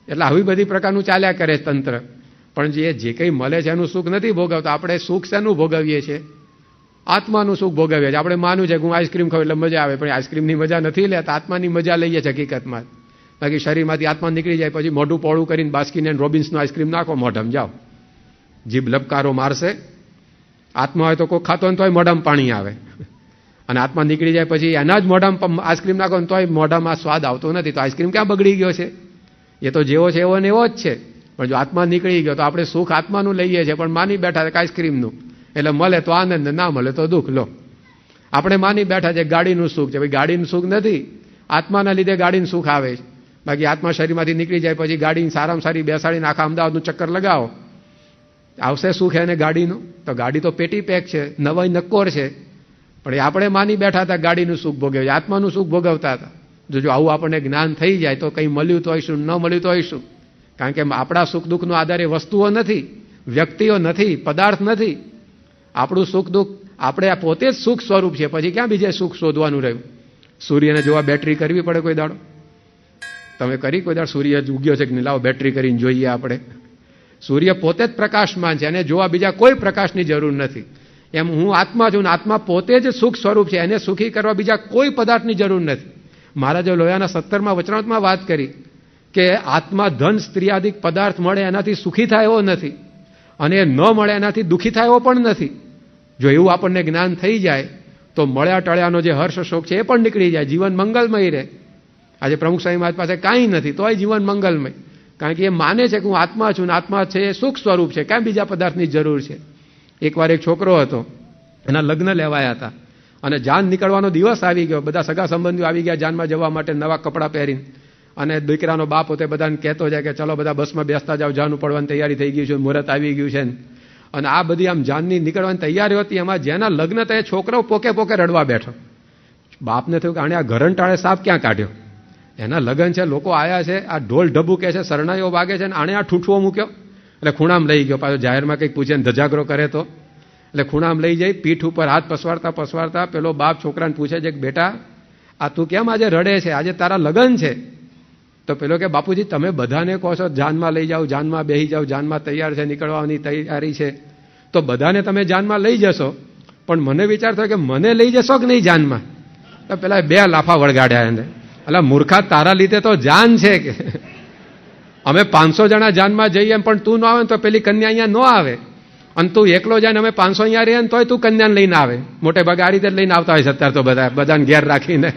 એટલે આવી બધી પ્રકારનું ચાલ્યા કરે તંત્ર. પણ જે કંઈ મળે છે એનું સુખ નથી ભોગવતા. આપણે સુખ શેનું ભોગવીએ છીએ? આત્માનું સુખ ભોગવીએ છીએ. આપણે માનું છે કે હું આઈસ્ક્રીમ ખાઉં એટલે મજા આવે, પણ આઈસ્ક્રીમની મજા નથી લેતા, આત્માની મજા લઈએ છીએ હકીકતમાં. બાકી શરીરમાંથી આત્મા નીકળી જાય પછી મોઢું પોળું કરીને બાસ્કીન એન્ડ રોબિન્સનો આઈસ્ક્રીમ નાખો મોઢામાં, જાઓ જીભ લપકારો મારશે. આત્મા હોય તો કોઈ ખાતો ને તોય મોઢામાં પાણી આવે, અને આત્મા નીકળી જાય પછી એના જ મોઢામાં આઈસ્ક્રીમ નાખો ને તોય મોઢામાં સ્વાદ આવતો નથી. તો આઈસ્ક્રીમ ક્યાં બગડી ગયો છે? એ તો જેવો છે એવો ને એવો જ છે. પણ જો આત્મા નીકળી ગયો તો આપણે સુખ આત્માનું લઈએ છીએ, પણ માની બેઠા છે આઈસ્ક્રીમનું. એટલે મળે તો આનંદ, ના મળે તો દુઃખ. લો આપણે માની બેઠા છે ગાડીનું સુખ છે, ભાઈ ગાડીનું સુખ નથી, આત્માના લીધે ગાડીનું સુખ આવે છે. બાકી આત્મા શરીરમાંથી નીકળી જાય પછી ગાડીને સારામાં સારી બેસાડીને આખા અમદાવાદનું ચક્કર લગાવો, આવશે સુખ એને ગાડીનું? તો ગાડી તો પેટી પેક છે, નવાઈ નક્કોર છે. પણ એ આપણે માની બેઠા હતા ગાડીનું સુખ ભોગવ્યું, આત્માનું સુખ ભોગવતા હતા. જો આવું આપણને જ્ઞાન થઈ જાય તો કંઈ મળ્યું તો હોઈશું, ન મળ્યું તો હોઈશું. કારણ કે આપણા સુખ દુઃખનો આધાર એ વસ્તુઓ નથી, વ્યક્તિઓ નથી, પદાર્થ નથી. આપણું સુખ દુઃખ આપણે આ પોતે જ સુખ સ્વરૂપ છે, પછી ક્યાં બીજે સુખ શોધવાનું રહ્યું? સૂર્યને જોવા બેટરી કરવી પડે કોઈ દાડો? તમે કરી કોઈ દાડો? સૂર્ય ઉગ્યો છે કે લાવો બેટરી કરીને જોઈએ આપણે? સૂર્ય પોતે જ પ્રકાશમાન છે, એને જોવા બીજા કોઈ પ્રકાશની જરૂર નથી. એમ હું આત્મા છું ને આત્મા પોતે જ સુખ સ્વરૂપ છે, એને સુખી કરવા બીજા કોઈ પદાર્થની જરૂર નથી. મહારાજે લોયાના 17મા વચનામૃતમાં વાત કરી કે આત્મા ધન સ્ત્રીયાદિક પદાર્થ મળે એનાથી સુખી થાય એવો નથી, અને ન મળે એનાથી દુઃખી થાય એવો પણ નથી. જો એવું આપણને જ્ઞાન થઈ જાય તો મળ્યા ટળ્યાનો જે હર્ષ શોક છે એ પણ નીકળી જાય, જીવન મંગલમય રહે. આજે પ્રમુખ સ્વામી મહારાજ પાસે કાંઈ નથી તોય જીવન મંગલમય, કારણ કે એ માને છે કે હું આત્મા છું ને આત્મા છે એ સુખ સ્વરૂપ છે, ક્યાં બીજા પદાર્થની જરૂર છે. એકવાર એક છોકરો હતો, એના લગ્ન લેવાયા હતા અને જાન નીકળવાનો દિવસ આવી ગયો. બધા સગા સંબંધીઓ આવી ગયા જાનમાં જવા માટે નવા કપડાં પહેરીને, અને દીકરાનો બાપ પોતે બધાને કહેતો જાય કે ચલો બધા બસમાં બેસતા જાઓ, જાન પડવાની તૈયારી થઈ ગઈ છે, મુહૂર્ત આવી ગયું છે. અને આ બધી આમ જાનની નીકળવાની તૈયારી હતી, એમાં જેના લગ્ન થયા છોકરો પોકે પોકે રડવા બેઠો. બાપને થયું કે આણે આ ઘરંટાળે સાપ ક્યાં કાઢ્યો? એના લગ્ન છે, લોકો આવ્યા છે, આ ઢોલ ઢબુકે છે, શરણાઈઓ વાગે છે, અને આણે આ ઠૂઠવો મૂક્યો. એટલે ખૂણામાં લઈ ગયો, પાછો જાહેરમાં કંઈક પૂછે ને ધજાગરો કરે તો. એટલે ખૂણામાં લઈ જઈ પીઠ ઉપર હાથ પસવારતા પસવારતા પેલો બાપ છોકરાને પૂછે છે કે બેટા આ તું કેમ આજે રડે છે? આજે તારા લગ્ન છે. તો પેલો કે બાપુજી તમે બધાને કહો છો જાનમાં લઈ જાઓ, જાનમાં બેસી જાઓ, જાનમાં તૈયાર છે, નીકળવાની તૈયારી છે, તો બધાને તમે જાનમાં લઈ જશો, પણ મને વિચાર થયો કે મને લઈ જશો કે નહીં જાનમાં? તો પેલા 2 લાફા વળગાડ્યા એને. એટલે મૂર્ખા તારા લીધે તો જાન છે કે અમે 500 જણા જાનમાં જઈએ પણ તું ન આવે ને તો પેલી કન્યા અહીંયા ન આવે, અને તું એકલો જાય ને અમે 500 અહીંયા રહીએ ને તોય તું કન્યાને લઈને આવે. મોટે ભાગે આ રીતે લઈને આવતા હોય છે અત્યારે તો બધાને ઘેર રાખીને.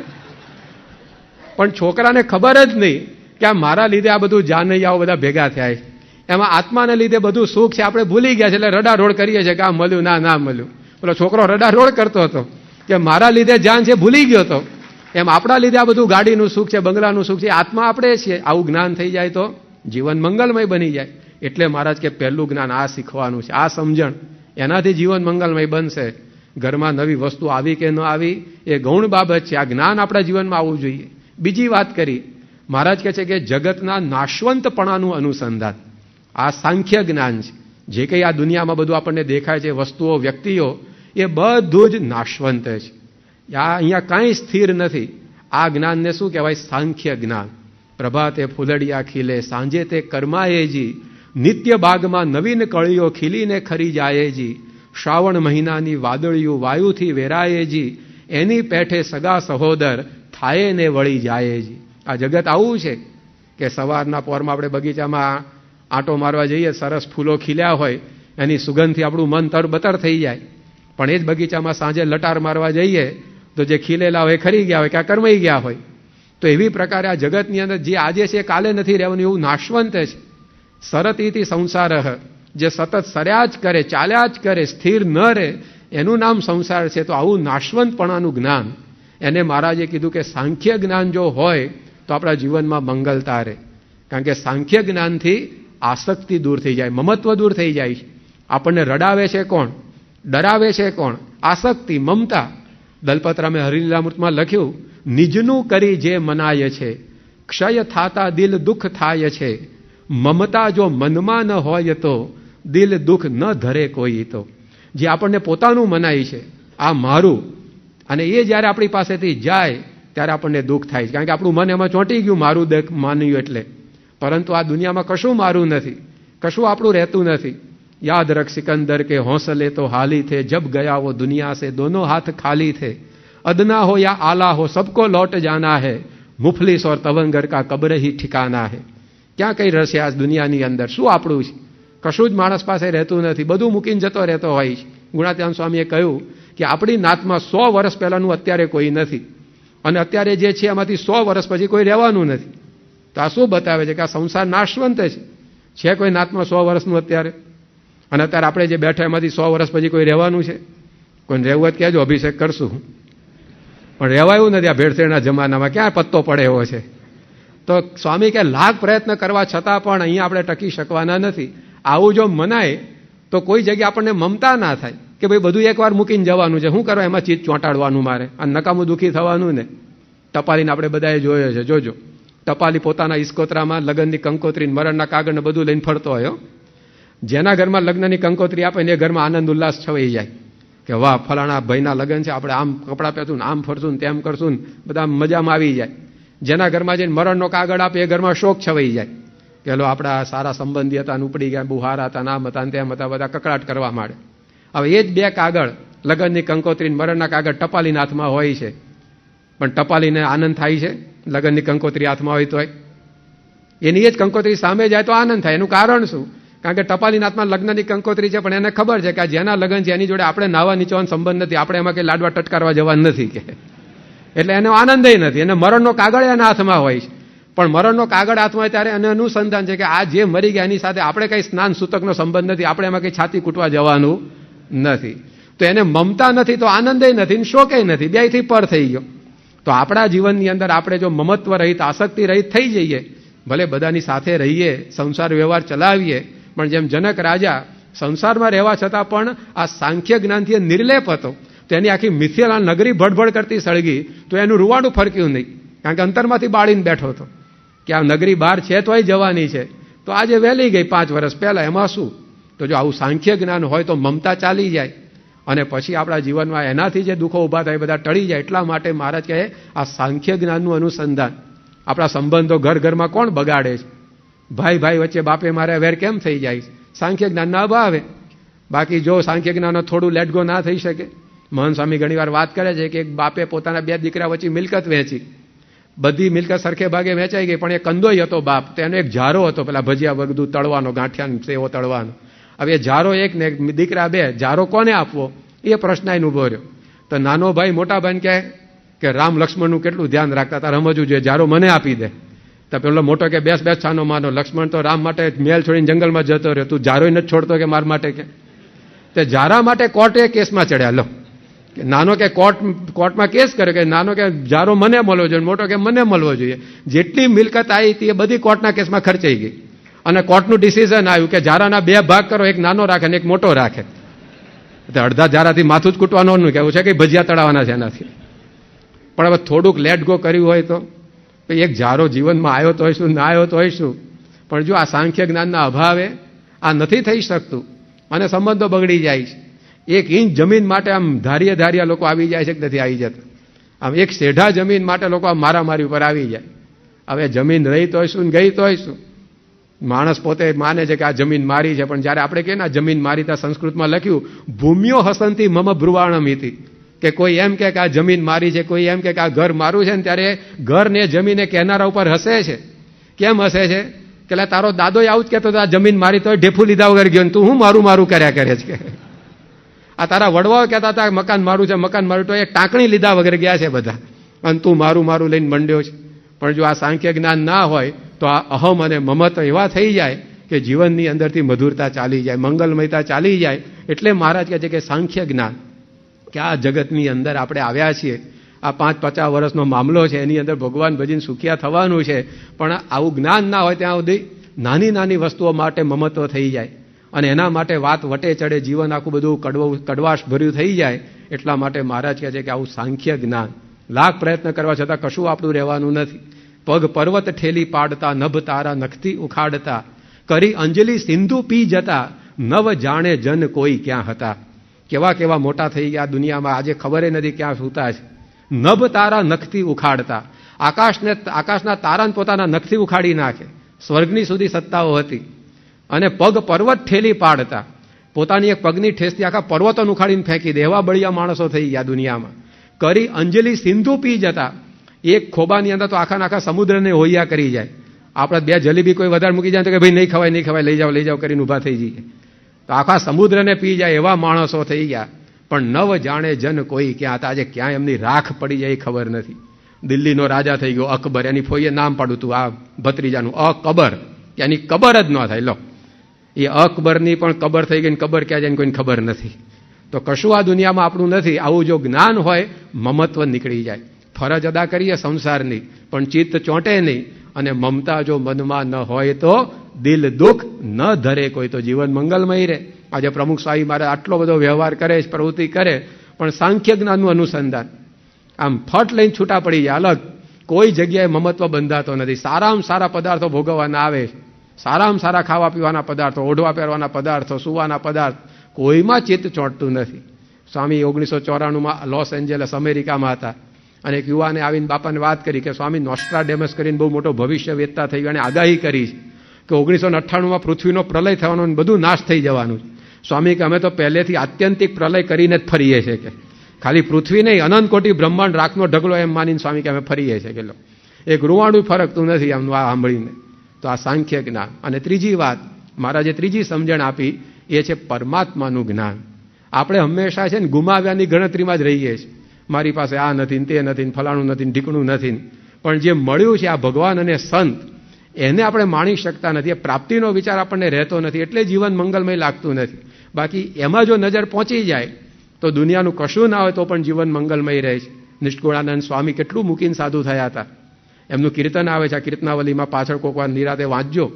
પણ છોકરાને ખબર જ નહીં કે આ મારા લીધે આ બધું જાનૈયાઓ બધા ભેગા થયા છે, એમાં આત્માને લીધે બધું સુખ છે આપણે ભૂલી ગયા છે, એટલે રડારોડ કરીએ છીએ કે આ મળ્યું ના મળ્યું. પેલો છોકરો રડારોડ કરતો હતો કે મારા લીધે જાન છે, ભૂલી ગયો હતો. એમ આપણા લીધે આ બધું ગાડીનું સુખ છે, બંગલાનું સુખ છે, આત્મા આપણે છીએ. આવું જ્ઞાન થઈ જાય તો જીવન મંગલમય બની જાય. એટલે મહારાજ કે પહેલું જ્ઞાન આ શીખવાનું છે, આ સમજણ, એનાથી જીવન મંગલમય બનશે. ઘરમાં નવી વસ્તુ આવી કે ન આવી એ ગૌણ બાબત છે, આ જ્ઞાન આપણા જીવનમાં આવવું જોઈએ. બીજી વાત કરી, મહારાજ કહે છે કે જગતના નાશવંતપણાનું અનુસંધાન, આ સાંખ્ય જ્ઞાન છે. જે કંઈ આ દુનિયામાં બધું આપણને દેખાય છે, વસ્તુઓ, વ્યક્તિઓ, એ બધું જ નાશવંત છે. અહીંયા કાંઈ સ્થિર નથી. આ જ્ઞાનને શું કહેવાય? સાંખ્ય જ્ઞાન. પ્રભાતે ફૂલડિયા ખીલે, સાંજે તે કર્માયેજી, નિત્ય બાગમાં નવીન કળીઓ ખીલીને ખરી જાયેજી, શ્રાવણ મહિનાની વાદળિયું વાયુથી વેરાયેજી, એની પેઠે સગા સહોદર થાય ને વળી જાયેજી. આ જગત આવું છે કે સવારના પોરમાં આપણે બગીચામાં આંટો મારવા જઈએ, સરસ ફૂલો ખીલ્યા હોય, એની સુગંધથી આપણું મન તરબતર થઈ જાય. પણ એ જ બગીચામાં સાંજે લટાર મારવા જઈએ તો જે ખીલેલા હોય ખરી ગયા હોય કે કરમાઈ ગયા હોય. તો એવી પ્રકારે આ જગતની અંદર જે આજે છે કાલે નથી રહેવાનું, એવું નાશવંત છે. સરતીથી સંસાર, જે સતત સર્યા જ કરે, ચાલ્યા જ કરે, સ્થિર ન રહે, એનું નામ સંસાર છે. તો આવું નાશવંતપણાનું જ્ઞાન, એને મહારાજે કીધું કે સાંખ્ય જ્ઞાન જો હોય તો આપણા જીવનમાં મંગલતા રહે. કારણ કે સાંખ્ય જ્ઞાનથી આસક્તિ દૂર થઈ જાય, મમત્વ દૂર થઈ જાય છે. આપણને રડાવે છે કોણ? ડરાવે છે કોણ? આસક્તિ, મમતા. દલપતરામે હરિલીલામૃતમાં લખ્યું, નિજનું કરી જે મનાય છે, ક્ષય થાતા દિલ દુઃખ થાય છે, મમતા જો મનમાં ન હોય તો દિલ દુઃખ ન ધરે કોઈ. તો જે આપણને પોતાનું મનાય છે, આ મારું, અને એ જ્યારે આપણી પાસેથી જાય ત્યારે આપણને દુઃખ થાય છે. કારણ કે આપણું મન એમાં ચોંટી ગયું, મારું દેખ માન્યું એટલે. પરંતુ આ દુનિયામાં કશું મારું નથી, કશું આપણું રહેતું નથી. યાદ રખ સિકંદર કે હૌસલે તો હાલી થે, જબ ગયા વો દુનિયા સે દોનો હાથ ખાલી થે, અદના હો યા આલા હો સબકો લौट जाना है, મુફલિસ ઓર તવંગર કા કબ્ર હી ઠિકાના હે. ક્યાં કઈ રહેશે આ દુનિયાની અંદર? શું આપણું છે? કશું જ માણસ પાસે રહેતું નથી, બધું મૂકીને જતો રહેતો હોય છે. ગુણાત્યાન સ્વામીએ કહ્યું કે આપણી નાતમાં 100 વર્ષ પહેલાનું અત્યારે કોઈ નથી, અને અત્યારે જે છે એમાંથી 100 વર્ષ પછી કોઈ રહેવાનું નથી. તો આ શું બતાવે છે? કે આ સંસાર નાશવંત છે કોઈ નાતમાં 100 વર્ષનું અત્યારે? અને અત્યારે આપણે જે બેઠા એમાંથી 100 વર્ષ પછી કોઈ રહેવાનું છે? કોઈને રહેવું જ કહેજો, અભિષેક કરશું. પણ રહેવાયું નથી. આ ભેળસેળના જમાનામાં ક્યાં પત્તો પડે એવો છે. તો સ્વામી કે લાખ પ્રયત્ન કરવા છતાં પણ અહીંયા આપણે ટકી શકવાના નથી. આવું જો મનાય તો કોઈ જગ્યાએ આપણને મમતા ના થાય કે ભાઈ બધું એકવાર મૂકીને જવાનું છે, શું કરવા એમાં ચીજ ચોંટાડવાનું મારે, અને નકામું દુઃખી થવાનું ને. ટપાલીને આપણે બધાએ જોયો છે, જોજો. ટપાલી પોતાના ઇસ્કોતરામાં લગ્નની કંકોત્રી, મરણના કાગળને બધું લઈને ફરતો હોય. જેના ઘરમાં લગ્નની કંકોત્રી આપે ને એ ઘરમાં આનંદ ઉલ્લાસ છવાઈ જાય. કે વાહ ફલાણા ભાઈના લગ્ન છે, આપણે આમ કપડાં પહેરશું ને આમ ફરશું ને તેમ કરશું ને બધા મજામાં આવી જાય. જેના ઘરમાં જઈને મરણનો કાગળ આપે એ ઘરમાં શોક છવાઈ જાય કે લો આપણા સારા સંબંધી હતા ને ઉપડી ગયા, બહુ હારા હતા, નામ હતા ને તેમ હતા, બધા કકડાટ કરવા માંડે. હવે એ જ બે કાગળ, લગ્નની કંકોત્રી મરણના કાગળ ટપાલીના હાથમાં હોય છે, પણ ટપાલીને આનંદ થાય છે લગ્નની કંકોત્રી હાથમાં હોય તોય? એની એ જ કંકોત્રી સામે જાય તો આનંદ થાય. એનું કારણ શું? કારણ કે ટપાલીના હાથમાં લગ્નની કંકોત્રી છે, પણ એને ખબર છે કે જેના લગ્ન છે એની જોડે આપણે નાવા નીચવાનો સંબંધ નથી, આપણે એમાં કંઈ લાડવા ટટકારવા જવાનું નથી કે, એટલે એનો આનંદ નથી. એને મરણનો કાગળ એના હાથમાં હોય છે, પણ મરણનો કાગળ હાથમાં હોય ત્યારે એને અનુસંધાન છે કે આ જે મરી ગયા એની સાથે આપણે કંઈ સ્નાન સૂતકનો સંબંધ નથી, આપણે એમાં કંઈ છાતી કૂટવા જવાનું નથી. તો એને મમતા નથી તો આનંદ નથી, શોકે નથી, બેયથી પર થઈ ગયો. તો આપણા જીવનની અંદર આપણે જો મમત્વ રહિત, આસક્તિ રહિત થઈ જઈએ, ભલે બધાની સાથે રહીએ, સંસાર વ્યવહાર ચલાવીએ, પણ જેમ જનક રાજા સંસારમાં રહેવા છતાં પણ આ સાંખ્ય જ્ઞાનથી નિર્લેપ હતો, તો એની આખી મિથિલા નગરી ભડભડ કરતી સળગી તો એનું રૂવાડું ફરક્યું નહીં, કારણ કે અંતરમાંથી બાળીને બેઠો હતો કે આ નગરી બહાર છે તોય જવાની છે, તો આજે વહેલી ગઈ 5 વર્ષ પહેલા, એમાં શું? તો જો આવું સાંખ્ય જ્ઞાન હોય તો મમતા ચાલી જાય અને પછી આપણા જીવનમાં એનાથી જે દુઃખો ઊભા થાય બધા ટળી જાય. એટલા માટે મહારાજ કહે આ સાંખ્ય જ્ઞાનનું અનુસંધાન. આપણા સંબંધો ઘર ઘરમાં કોણ બગાડે છે? ભાઈ ભાઈ વચ્ચે બાપે મારે વેર કેમ થઈ જાય? સાંખ્ય જ્ઞાનના અભાવે. બાકી જો સાંખ્ય જ્ઞાનનો થોડું લેટગો ના થઈ શકે. મહન સ્વામી ઘણીવાર વાત કરે છે કે એક બાપે પોતાના 2 દીકરા વચ્ચે મિલકત વહેંચી, બધી મિલકત સરખે ભાગે વેચાઈ ગઈ, પણ એ કંદોય હતો બાપ, તો એનો એક જારો હતો, પેલા ભજીયા બધું તળવાનો, ગાંઠિયા સેવો તળવાનો. હવે એ જારો એક ને દીકરા 2, જારો કોને આપવો એ પ્રશ્ન એને ઉભો રહ્યો. તો નાનો ભાઈ મોટા ભાઈને કહે કે રામ લક્ષ્મણનું કેટલું ધ્યાન રાખતા, તારે સમજવું જોઈએ, જારો મને આપી દે. તો પેલો મોટો કે બેસ બેસ છાનો માનો, લક્ષ્મણ તો રામ માટે મેલ છોડીને જંગલમાં જતો રહ્યો, તું જારોય નથી છોડતો કે મારા માટે કે? તે જારા માટે કોર્ટે કેસમાં ચડ્યા. લો કે નાનો કે કોર્ટમાં કેસ કર્યો કે નાનો કે જારો મને મળવો જોઈએ, મોટો કે મને મળવો જોઈએ. જેટલી મિલકત આવી હતી એ બધી કોર્ટના કેસમાં ખર્ચાઈ ગઈ અને કોર્ટનું ડિસિઝન આવ્યું કે જારાના 2 ભાગ કરો, એક નાનો રાખે ને એક મોટો રાખે. તો અડધા જારાથી માથું જ કૂટવાનું કહેવું છે કે ભજીયા તળાવવાના છે એનાથી. પણ હવે થોડુંક લેટ ગો કર્યું હોય તો એક જારો જીવનમાં આવ્યો તો હોઈશું, ના આવ્યો તો હોઈશું, પણ જો આ સાંખ્ય જ્ઞાનના અભાવે આ નથી થઈ શકતું અને સંબંધો બગડી જાય છે. 1 ઇંચ જમીન માટે આમ ધારિયા લોકો આવી જાય છે કે નથી આવી જતા? આમ 1 સેઢા જમીન માટે લોકો આમ મારામારી ઉપર આવી જાય. હવે જમીન રહી તો હોઈશું ને ગઈ તો હોઈશું. માણસ પોતે માને છે કે આ જમીન મારી છે, પણ જ્યારે આપણે કહીએ ને જમીન મારી, ત્યાં સંસ્કૃતમાં લખ્યું ભૂમ્યો હસંતી મમ બ્રુવાણમિતિ, કે કોઈ એમ કે આ જમીન મારી છે, કોઈ એમ કે આ ઘર મારું છે ને ત્યારે ઘર ને જમીને કહેનારા ઉપર હસે છે. કેમ હસે છે? કે તારો દાદો આવું જ કહેતો હતો, આ જમીન મારી તો ઢેફું લીધા વગર ગયો, તું હું મારું કર્યા કરે છે. આ તારા વડવાઓ કહેતા હતા મકાન મારું છે, મકાન મારું, તો એ ટાંકણી લીધા વગર ગયા છે બધા, અને તું મારું લઈને મંડ્યો છે. પણ જો આ સાંખ્ય જ્ઞાન ના હોય તો આ અહમ અને મમત્વ એવા થઈ જાય કે જીવનની અંદરથી મધુરતા ચાલી જાય, મંગલમયતા ચાલી જાય. એટલે મહારાજ કહે છે કે સાંખ્ય જ્ઞાન, કે આ જગતની અંદર આપણે આવ્યા છીએ, આ 5-50 વર્ષનો મામલો છે, એની અંદર ભગવાન ભજીને સુખિયા થવાનું છે, પણ આવું જ્ઞાન ના હોય ત્યાં સુધી નાની વસ્તુઓ માટે મમત્વ થઈ જાય અને એના માટે વાત વટે ચડે, જીવન આખું બધું કડવાશ ભર્યું થઈ જાય. એટલા માટે મહારાજ કહે છે કે આવું સાંખ્ય જ્ઞાન, લાખ પ્રયત્ન કરવા છતાં કશું આપણું રહેવાનું નથી. પગ પર્વત ઠેલી પાડતા, નભ તારા નખથી ઉખાડતા, કરી અંજલિ સિંધુ પી જતા, નવ જાણે જન કોઈ ક્યાં હતા. કેવા મોટા થઈ ગયા દુનિયામાં, આજે ખબર નથી ક્યાં સૂતા છે. નભ તારા નખથી ઉખાડતા, આકાશના તારાને પોતાના નખથી ઉખાડી નાખે, સ્વર્ગની સુધી સત્તાઓ હતી. અને પગ પર્વત ઠેલી પાડતા, પોતાની એક પગની ઠેસથી આખા પર્વતોને ઉખાડીને ફેંકી દે, એવા બળિયા માણસો થઈ ગયા દુનિયામાં. કરી અંજલિ સિંધુ પી જતા, એક ખોબાની અંદર તો આખા સમુદ્રને હોયા કરી જાય. આપણે 2 જલેબી કોઈ વધારે મૂકી જાય તો કે ભાઈ નહીં ખવાય, લઈ જાઓ કરીને ઊભા થઈ જઈએ. તો આખા સમુદ્રને પી જાય એવા માણસો થઈ ગયા. પણ નવ જાણે જન કોઈ ક્યાં હતા, આજે ક્યાં એમની રાખ પડી જાય ખબર નથી. દિલ્હીનો રાજા થઈ ગયો અકબર, એની ફોઈએ નામ પાડ્યું હતું આ ભત્રીજાનું અકબર, એની કબર જ ન થાય. લો, એ અકબરની પણ કબર થઈ ગઈ, કબર ક્યાં જાય કોઈને ખબર નથી. તો કશું આ દુનિયામાં આપણું નથી. આવું જો જ્ઞાન હોય, મમત્વ નીકળી જાય. ફરજ અદા કરીએ સંસારની, પણ ચિત્ત ચોંટે નહીં. અને મમતા જો મનમાં ન હોય તો દિલ દુઃખ ન ધરે કોઈ, તો જીવન મંગલમય રહે. આજે પ્રમુખ સ્વામી મારે આટલો બધો વ્યવહાર કરે, પ્રવૃત્તિ કરે, પણ સાંખ્ય જ્ઞાનનું અનુસંધાન, આમ ફટ લઈને છૂટા પડી જાય અલગ. કોઈ જગ્યાએ મમત્વ બંધાતો નથી. સારામાં સારા પદાર્થો ભોગવવાના આવે, સારામાં સારા ખાવા પીવાના પદાર્થો, ઓઢવા પહેરવાના પદાર્થો, સુવાના પદાર્થ, કોઈમાં ચિત્ત ચોંટતું નથી. સ્વામી 1994માં લોસ એન્જલસ અમેરિકામાં હતા અને એક યુવાને આવીને બાપાને વાત કરી કે સ્વામી નોસ્ટ્રાડેમસ કરીને બહુ મોટો ભવિષ્ય વેચતા થઈ ગયો અને આગાહી કરી કે 1998માં પૃથ્વીનો પ્રલય થવાનો અને બધું નાશ થઈ જવાનું. સ્વામી કે અમે તો પહેલેથી આત્યંતિક પ્રલય કરીને જ ફરીએ છીએ કે ખાલી પૃથ્વી નહીં અનંત કોટી બ્રહ્માંડ રાખનો ઢગલો એમ માનીને સ્વામી કે અમે ફરીએ છીએ કે એક રૂવાણું ફરકતું નથી આમનું આ સાંભળીને. તો આ સાંખ્ય જ્ઞાન. અને ત્રીજી વાત મહારાજે ત્રીજી સમજણ આપી એ છે પરમાત્માનું જ્ઞાન. આપણે હંમેશા છે ને ગુમાવ્યાની ગણતરીમાં જ રહીએ છીએ. મારી પાસે આ નથી તે નથી ફલાણું નથી ઢીકણું નથી. પણ જે મળ્યું છે આ ભગવાન અને સંત એને આપણે માણી શકતા નથી. એ પ્રાપ્તિનો વિચાર આપણને રહેતો નથી એટલે જીવન મંગલમય લાગતું નથી. બાકી એમાં જો નજર પહોંચી જાય તો દુનિયાનું કશું ના હોય તો પણ જીવન મંગલમય રહે છે. નિષ્કુળાનંદ સ્વામી કેટલું મૂકીને સાધુ થયા હતા. એમનું કીર્તન આવે છે આ કીર્તનાવલીમાં, પાછળ કોક વાર નિરાતે વાંચજો.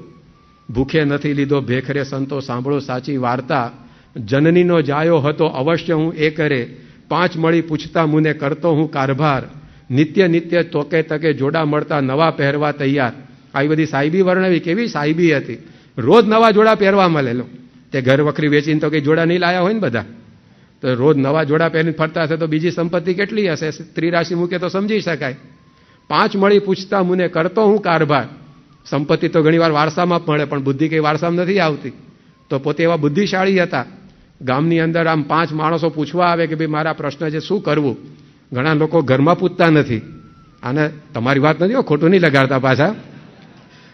ભૂખે નથી લીધો ભેખરે સંતો સાંભળો સાચી વાર્તા, જનનીનો જાયો હતો અવશ્ય હું એ કરે, 5 મળી પૂછતા મુને કરતો હું કારભાર, નિત્ય નિત્ય તોકે તકે જોડા મળતા નવા પહેરવા તૈયાર. આવી બધી સાહેબી વર્ણવી. કેવી સાહેબી હતી, રોજ નવા જોડા પહેરવા મળેલો. તે ઘર વખરી વેચીને તો કંઈ જોડા નહીં લાયા હોય ને બધા, તો રોજ નવા જોડા પહેરીને ફરતા હશે તો બીજી સંપત્તિ કેટલી હશે, સ્ત્રી રાશિ મૂકે તો સમજી શકાય. 5 મળી પૂછતા મુને કરતો હું કારભાર. સંપત્તિ તો ઘણીવાર વારસામાં મળે પણ બુદ્ધિ કંઈ વારસામાં નથી આવતી. તો પોતે એવા બુદ્ધિશાળી હતા. ગામની અંદર આમ 5 માણસો પૂછવા આવે કે ભાઈ મારા પ્રશ્ન છે શું કરવું. ઘણા લોકો ઘરમાં પૂછતા નથી. આને તમારી વાત નથી, ખોટું નહીં લગાડતા પાછા,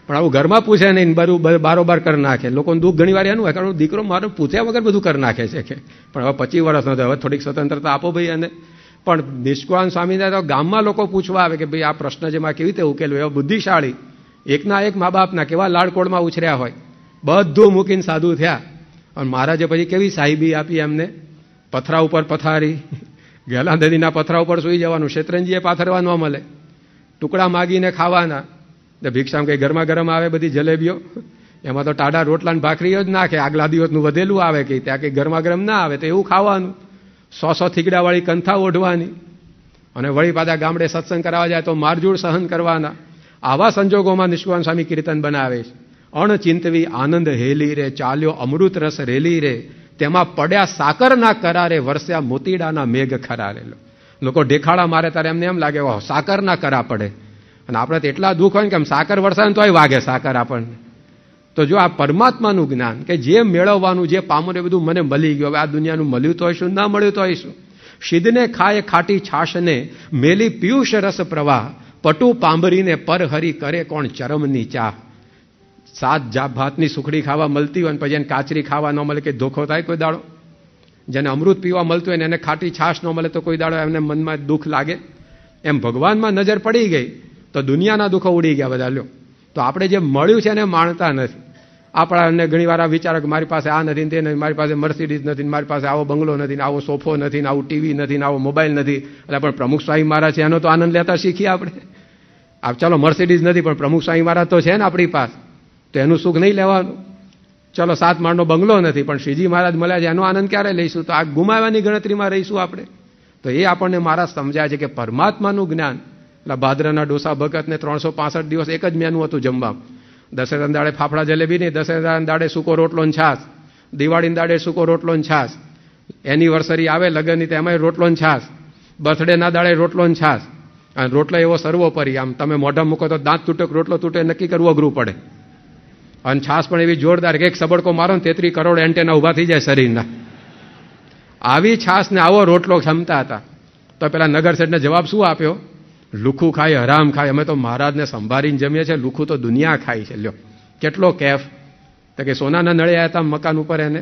પણ આવું ઘરમાં પૂછે નહીં બારોબાર કરી નાખે. લોકોનું દુઃખ ઘણી વાર એનું હોય કારણ દીકરો મારો પૂછ્યા વગર બધું કરી નાખે છે કે પણ હવે 25 વર્ષનો થયો, હવે થોડીક સ્વતંત્રતા આપો ભાઈ. અને પણ નિષ્કુળાનંદ સ્વામીને તો ગામમાં લોકો પૂછવા આવે કે ભાઈ આ પ્રશ્ન છે માં કેવી રીતે ઉકેલવો. એવા બુદ્ધિશાળી એકના એક મા બાપના કેવા લાડકોડમાં ઉછર્યા હોય, બધું મૂકીને સાધુ થયા. અને મહારાજે પછી કેવી સાહેબી આપી એમને, પથરા ઉપર પથારી, ગેલા નદીના પથરા ઉપર સૂઈ જવાનું, શેતરંજીએ પાથરવા ન મળે, ટુકડા માગીને ખાવાના. ભિક્ષામાં કંઈ ગરમા ગરમ આવે બધી જલેબીઓ, એમાં તો ટાઢા રોટલાની ભાખરીઓ જ નાખે. આગલા દિવસનું વધેલું આવે કે ત્યાં કંઈ ગરમા ગરમ ના આવે તો એવું ખાવાનું. 100 થીગડાવાળી કંથા ઓઢવાની અને વળી પાછા ગામડે સત્સંગ કરાવવા જાય તો મારઝૂડ સહન કરવાના. આવા સંજોગોમાં નિષ્કુળાનંદ સ્વામી કીર્તન બનાવે છે. અણચિંતવી આનંદ હેલી રે, ચાલ્યો અમૃત રસ રેલી રે, તેમાં પડ્યા સાકરના કરારે, વરસ્યા મોતીડાના મેઘ ખરારે. લોકો ઢેખાડા મારે ત્યારે એમને એમ લાગે ઓહ સાકરના કરા પડે. અને આપણે તો એટલા દુઃખ હોય ને કે સાકર વરસાદ તોય વાગે સાકર આપણને. તો જો આ પરમાત્માનું જ્ઞાન કે જે મેળવવાનું જે પામો એ બધું મને મળી ગયું. હવે આ દુનિયાનું મળ્યું તો હશું, ના મળ્યું તો હશું. શિદને ખાય ખાટી છાશને, મેલી પિયુષ રસ પ્રવાહ, પટુ પાંભરીને પર હરી કરે કોણ ચરમની ચાહ. 7 ભાતની સુખડી ખાવા મળતી હોય ને પછી એને કાચરી ખાવા ન મળે કે ધોખો થાય કોઈ દાડો. જેને અમૃત પીવા મળતું હોય ને એને ખાટી છાશ ન મળે તો કોઈ દાડો એમને મનમાં દુઃખ લાગે. એમ ભગવાનમાં નજર પડી ગઈ તો દુનિયાના દુઃખો ઉડી ગયા બધા. લ્યો તો આપણે જે મળ્યું છે એને માણતા નથી. આપણાને ઘણી વાર આ વિચારો કે મારી પાસે આ નથી ને તે નથી, મારી પાસે મર્સિડીઝ નથી ને મારી પાસે આવો બંગલો નથી ને આવો સોફો નથી ને આવું ટીવી નથી ને આવો મોબાઈલ નથી. એટલે પણ પ્રમુખ સ્વામી મહારાજ છે એનો તો આનંદ લેતા શીખીએ આપણે. આપ ચાલો મર્સિડીઝ નથી પણ પ્રમુખ સ્વામી મહારાજ તો છે ને આપણી પાસે, તો એનું સુખ નહીં લેવાનું. ચલો 7 માળનો બંગલો નથી પણ શ્રીજી મહારાજ મળ્યા છે એનો આનંદ ક્યારે લઈશું. તો આ ગુમાવવાની ગણતરીમાં રહીશું આપણે. તો એ આપણને મહારાજ સમજાય છે કે પરમાત્માનું જ્ઞાન. એટલે ભાદરના ડોસા ભગતને 365 દિવસ એક જ મેનુ હતું જમવા. દશેરાના દાડે ફાફડા જલેબી નહીં, દશેરાના દાડે સૂકો રોટલો ને છાશ, દિવાળીના દાડે સૂકો રોટલો ને છાશ, એનિવર્સરી આવે લગ્નની તેમાંય રોટલો ને છાશ, બર્થડેના દાડે રોટલો ને છાશ. અને રોટલો એવો સર્વોપરી, આમ તમે મોઢા મૂકો તો દાંત તૂટે રોટલો તૂટે નક્કી કરવું અઘરું પડે. અને છાશ પણ એવી જોરદાર કે એક સબડકો મારો ને 33 કરોડ એન્ટેના ઊભા થઈ જાય શરીરના. આવી છાશ ને આવો રોટલો ક્ષમતા હતા. તો પેલા નગર શેઠને જવાબ શું આપ્યો? લુખું ખાય હરામ ખાય, અમે તો મહારાજને સંભાળીને જમીએ છીએ, લુખું તો દુનિયા ખાય છે. લ્યો કેટલો કેફ. તો કે સોનાના નળે આવ્યા હતા મકાન ઉપર, એને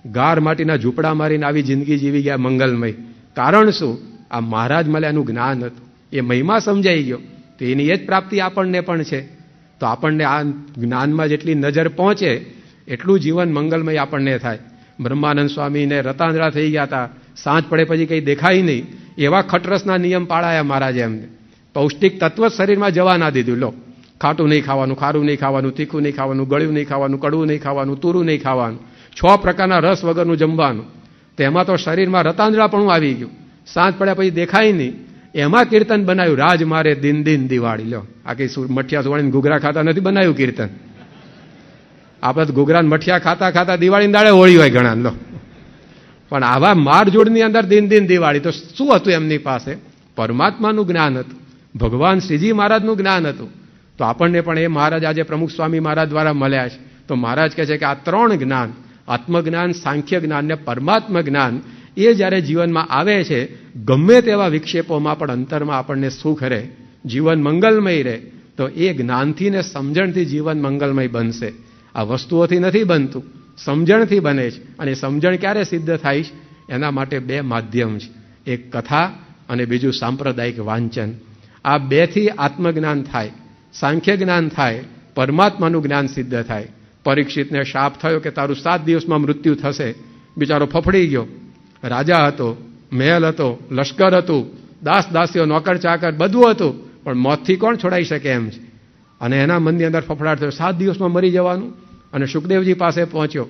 ગાર માટીના ઝૂંપડા મારીને આવી જિંદગી જીવી ગયા મંગલમય. કારણ શું? આ મહારાજ મળ્યાનું જ્ઞાન હતું, એ મહિમા સમજાઈ ગયો. તો એની એ જ પ્રાપ્તિ આપણને પણ છે. તો આપણને આ જ્ઞાનમાં જેટલી નજર પહોંચે એટલું જીવન મંગલમય આપણને થાય. બ્રહ્માનંદ સ્વામીને રતાંધળા થઈ ગયા હતા, સાંજ પડે પછી કંઈ દેખાય નહીં, એવા ખટરસના નિયમ પાળાયા મહારાજે એમને. પૌષ્ટિક તત્વ જ શરીરમાં જવા ના દીધું. લો ખાટું નહીં ખાવાનું, ખારું નહીં ખાવાનું, તીખું નહીં ખાવાનું, ગળ્યું નહીં ખાવાનું, કડવું નહીં ખાવાનું, તુરું નહીં ખાવાનું, 6 પ્રકારના રસ વગરનું જમવાનું. તો એમાં તો શરીરમાં રતાંધળાપણું આવી ગયું. સાંજ પડ્યા પછી દેખાય નહીં, એમાં કીર્તન બનાવ્યું, રાજ મારે દિન દિન દિવાળી. લો આ કઈ મઠિયા સુવાણીને ઘૂઘરા ખાતા નથી બનાવ્યું કીર્તન. આપણે તો ઘૂઘરા મઠિયા ખાતા ખાતા દિવાળીના દાડે હોળી હોય ઘણા. લો પણ આવા મારઝૂડની અંદર દિન દિવાળી તો શું હતું એમની પાસે? પરમાત્માનું જ્ઞાન હતું, ભગવાન શ્રીજી મહારાજનું જ્ઞાન હતું. તો આપણને પણ એ મહારાજ આજે પ્રમુખ સ્વામી મહારાજ દ્વારા મળ્યા છે. તો મહારાજ કહે છે કે આ ત્રણ જ્ઞાન, આત્મજ્ઞાન, સાંખ્ય જ્ઞાન ને પરમાત્મા જ્ઞાન, એ જ્યારે જીવનમાં આવે છે, ગમે તેવા વિક્ષેપોમાં પણ અંતરમાં આપણને સુખ રહે, જીવન મંગલમય રહે. તો એ જ્ઞાનથી ને સમજણથી જીવન મંગલમય બનશે. આ વસ્તુઓથી નથી બનતું, સમજણથી બને છે. અને સમજણ ક્યારે સિદ્ધ થાય છે? એના માટે બે માધ્યમ છે, એક કથા અને બીજું સાંપ્રદાયિક વાંચન. આ બેથી આત્મજ્ઞાન થાય, સાંખ્ય જ્ઞાન થાય, પરમાત્માનું જ્ઞાન સિદ્ધ થાય. પરીક્ષિતને શાપ થયો કે તારું 7 દિવસમાં મૃત્યુ થશે. બિચારો ફફડી ગયો. રાજા હતો, મહેલ હતો, લશ્કર હતું, દાસ દાસીઓ, નોકર ચાકર બધું હતું, પણ મોતથી કોણ છોડાઈ શકે એમ છે. અને એના મનની અંદર ફફડાટ થયો, 7 દિવસમાં મરી જવાનું. અને સુખદેવજી પાસે પહોંચ્યો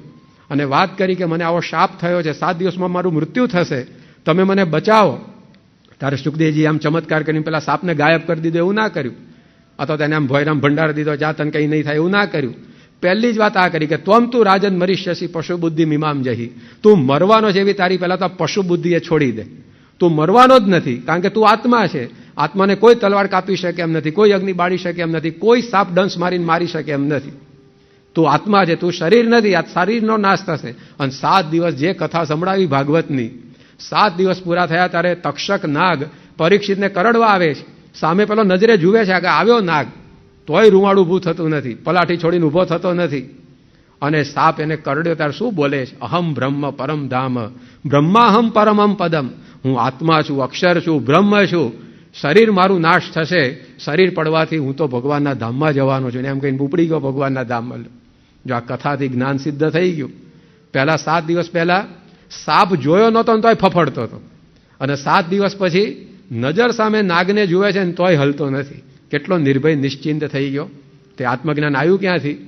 અને વાત કરી કે મને આવો શાપ થયો છે, 7 દિવસમાં મારું મૃત્યુ થશે, તમે મને બચાવો. ત્યારે સુખદેવજી આમ ચમત્કાર કરીને પેલા સાપને ગાયબ કરી દીધો, એવું ના કર્યું. અથવા તેને આમ ભોયરામ ભંડાર દીધો, જા તને કંઈ નહીં થાય, એવું ના કર્યું. પહેલી જ વાત આ કરી કે ત્વમ તું રાજન મરીષ્યસી પશુ બુદ્ધિ મીમામ જહી. તું મરવાનો છે એવી તારી પહેલા તો પશુ બુદ્ધિ એ છોડી દે. તું મરવાનો જ નથી, કારણ કે તું આત્મા છે. આત્માને કોઈ તલવાર કાપી શકે એમ નથી, કોઈ અગ્નિ બાળી શકે એમ નથી, કોઈ સાપ ડંસ મારીને મારી શકે એમ નથી. તું આત્મા છે, તું શરીર નથી. આ શરીરનો નાશ થશે. અને 7 દિવસ જે કથા સંભળાવી ભાગવતની, 7 દિવસ પૂરા થયા ત્યારે તક્ષક નાગ પરીક્ષિતને કરડવા આવે છે. સામે પેલો નજરે જુએ છે કે આવ્યો નાગ, તોય રૂવાડું ઊભું થતું નથી, પલાઠી છોડીને ઊભો થતો નથી. અને સાપ એને કરડ્યો ત્યારે શું બોલે છે? અહમ બ્રહ્મ પરમ ધામ, બ્રહ્માહમ પરમમ પદમ. હું આત્મા છું, અક્ષર છું, બ્રહ્મ છું. શરીર મારું નાશ થશે, શરીર પડવાથી હું તો ભગવાનના ધામમાં જવાનો છું. એમ કહીને ઉપડી ગયો ભગવાનના ધામમાં. જો આ કથાથી જ્ઞાન સિદ્ધ થઈ ગયું. પહેલા 7 દિવસ પહેલા સાપ જોયો નહોતો ને તોય ફફડતો હતો, અને 7 દિવસ પછી નજર સામે નાગને જુએ છે ને તોય હલતો નથી. કેટલો નિર્ભય નિશ્ચિંત થઈ ગયો. તે આત્મજ્ઞાન આવ્યું ક્યાંથી?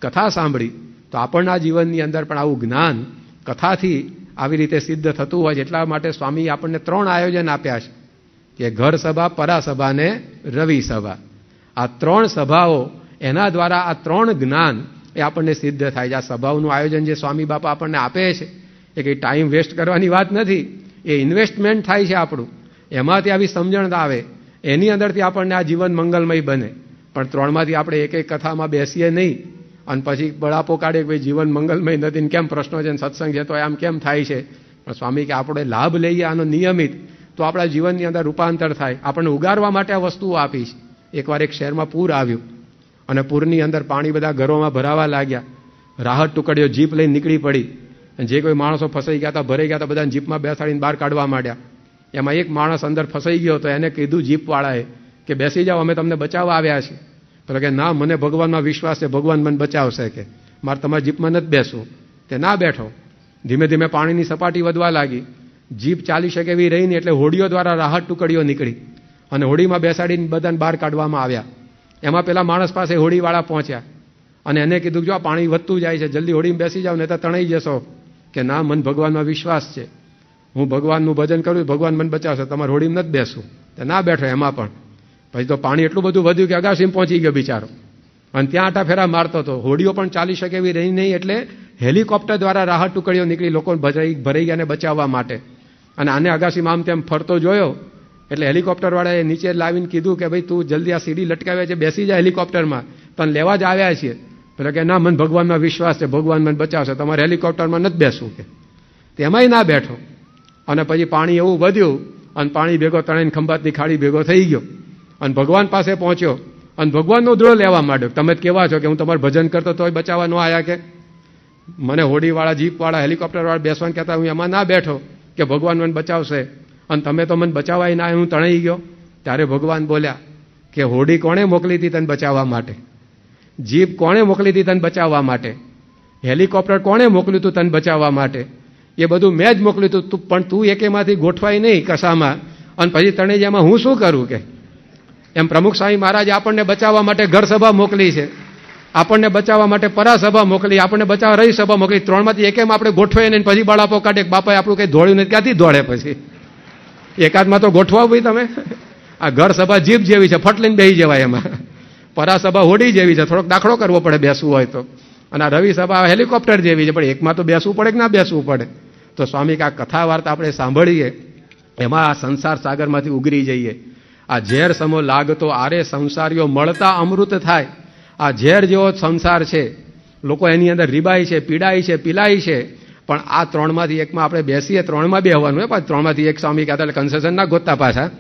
કથા સાંભળી. તો આપણના જીવનની અંદર પણ આવું જ્ઞાન કથાથી આવી રીતે સિદ્ધ થતું હોય છે. એટલા માટે સ્વામી આપણને 3 આયોજન આપ્યા છે કે ઘર સભા, પરાસભા ને રવિ સભા. આ 3 સભાઓ, એના દ્વારા આ 3 જ્ઞાન એ આપણને સિદ્ધ થાય છે. આ સભાઓનું આયોજન જે સ્વામી બાપા આપણને આપે છે એ કંઈ ટાઈમ વેસ્ટ કરવાની વાત નથી, એ ઇન્વેસ્ટમેન્ટ થાય છે આપણું. એમાંથી આવી સમજણ આવે, એની અંદરથી આપણને આ જીવન મંગલમય બને. પણ 3માંથી આપણે એક કથામાં બેસીએ નહીં અને પછી બળાપો કાઢે કે જીવન મંગલમય નથી, કેમ પ્રશ્નો છે, સત્સંગ છે તો આમ કેમ થાય છે. પણ સ્વામી કે આપણે લાભ લઈએ આનો નિયમિત, તો આપણા જીવનની અંદર રૂપાંતર થાય. આપણને ઉગારવા માટે આ વસ્તુઓ આપી છે. એકવાર એક શહેરમાં પૂર આવ્યું અને પૂરની અંદર પાણી બધા ઘરોમાં ભરાવા લાગ્યા. રાહત ટુકડીઓ જીપ લઈને નીકળી પડી. અને જે કોઈ માણસો ફસાઈ ગયા હતા, ભરાઈ ગયા હતા, બધાને જીપમાં બેસાડીને બહાર કાઢવા માંડ્યા. એમાં એક માણસ અંદર ફસાઈ ગયો તો એને કીધું જીપવાળાએ કે બેસી જાઓ, અમે તમને બચાવવા આવ્યા છીએ. તો કે ના, મને ભગવાનમાં વિશ્વાસ છે, ભગવાન મને બચાવશે, કે મારે તમારા જીપમાં નથી બેસવું. તે ના બેઠો. ધીમે ધીમે પાણીની સપાટી વધવા લાગી. જીપ ચાલી શકે એવી રહી નહીં, એટલે હોડીઓ દ્વારા રાહત ટુકડીઓ નીકળી અને હોડીમાં બેસાડીને બધાને બહાર કાઢવામાં આવ્યા. એમાં પેલા માણસ પાસે હોડીવાળા પહોંચ્યા અને એને કીધું જો આ પાણી વધતું જાય છે, જલ્દી હોડીમાં બેસી જાઓ, નહીં તો તણાઈ જશો. કે ના, મને ભગવાનમાં વિશ્વાસ છે, હું ભગવાનનું ભજન કરું, ભગવાન મને બચાવશે, તમારે હોડીમાં નથી બેસવું. તે ના બેઠો. એમાં પણ પછી તો પાણી એટલું બધું વધ્યું કે અગાસીમાં પહોંચી ગયો બિચારો, અને ત્યાં આટા ફેરા મારતો હતો. હોડીઓ પણ ચાલી શકે એવી રહી નહીં, એટલે હેલિકોપ્ટર દ્વારા રાહત ટુકડીઓ નીકળી લોકો ભરાઈ ગયાને બચાવવા માટે. અને આને અગાસીમાં આમ તેમ ફરતો જોયો એટલે હેલિકોપ્ટરવાળાએ નીચે લાવીને કીધું કે ભાઈ તું જલ્દી આ સીડી લટકાવે છે, બેસી જાય હેલિકોપ્ટરમાં, તને લેવા જ આવ્યા છીએ. પેલા કે ના, મને ભગવાનમાં વિશ્વાસ છે, ભગવાન મને બચાવશે, તમારે હેલિકોપ્ટરમાં નથી બેસવું. કે તેમાંય ના બેઠો. અને પછી પાણી એવું વધ્યું અને પાણી ભેગો તણાઈને ખંભાતની ખાડી ભેગો થઈ ગયો અને ભગવાન પાસે પહોંચ્યો અને ભગવાનનો ઉધડો લેવા માંડ્યો. તમે કેવા છો કે હું તમારું ભજન કરતો તોય બચાવવા ન આવ્યા? કે મને હોડીવાળા, જીપવાળા, હેલિકોપ્ટરવાળા બેસવાનું કહેતા હું એમાં ના બેઠો કે ભગવાન મને બચાવશે, અને તમે તો મને બચાવવાય ના, હું તણાઈ ગયો. ત્યારે ભગવાન બોલ્યા કે હોડી કોણે મોકલી હતી તને બચાવવા માટે? જીપ કોણે મોકલી હતી તને બચાવવા માટે? હેલિકોપ્ટર કોણે મોકલ્યું હતું તને બચાવવા માટે? એ બધું મેં જ મોકલ્યું હતું, પણ તું એકેમાંથી ગોઠવાય નહીં કસામાં, અને પછી તણે જેમાં હું શું કરું? કે એમ પ્રમુખ સ્વામી મહારાજ આપણને બચાવવા માટે ઘર સભા મોકલી છે, આપણને બચાવવા માટે પરાસભા મોકલી, આપણને બચાવવા રહી સભા મોકલી. 3માંથી એકેમ આપણે ગોઠવાય નહીં, પછી બાળાપો કાઢે બાપાએ આપણું કંઈ દોડ્યું નથી, ક્યાંથી દોડે? પછી એકાદમાં તો ગોઠવાવ ભાઈ તમે. આ ઘર સભા જીપ જેવી છે, ફટલીને બેસી જવાય. એમાં પરાસભા હોડી જેવી છે, થોડોક દાખલો કરવો પડે બેસવું હોય તો. અને આ રવિ સભા હેલિકોપ્ટર જેવી છે, પણ એકમાં તો બેસવું પડે કે ના બેસવું પડે? તો સ્વામી કે આ કથા વાર્તા આપણે સાંભળીએ, એમાં આ સંસાર સાગરમાંથી ઉગરી જઈએ. આ ઝેર સમો લાગતો આરે સંસારીઓ મળતા અમૃત થાય. આ ઝેર જેવો સંસાર છે, લોકો એની અંદર રીબાય છે, પીડાય છે, પીલાય છે. પણ આ ત્રણમાંથી એકમાં આપણે બેસીએ, ત્રણમાં બેહવાનું હોય, પણ ત્રણમાંથી એક સ્વામી કહેતા એટલે કન્સેશન ના ગોતતા પાછા.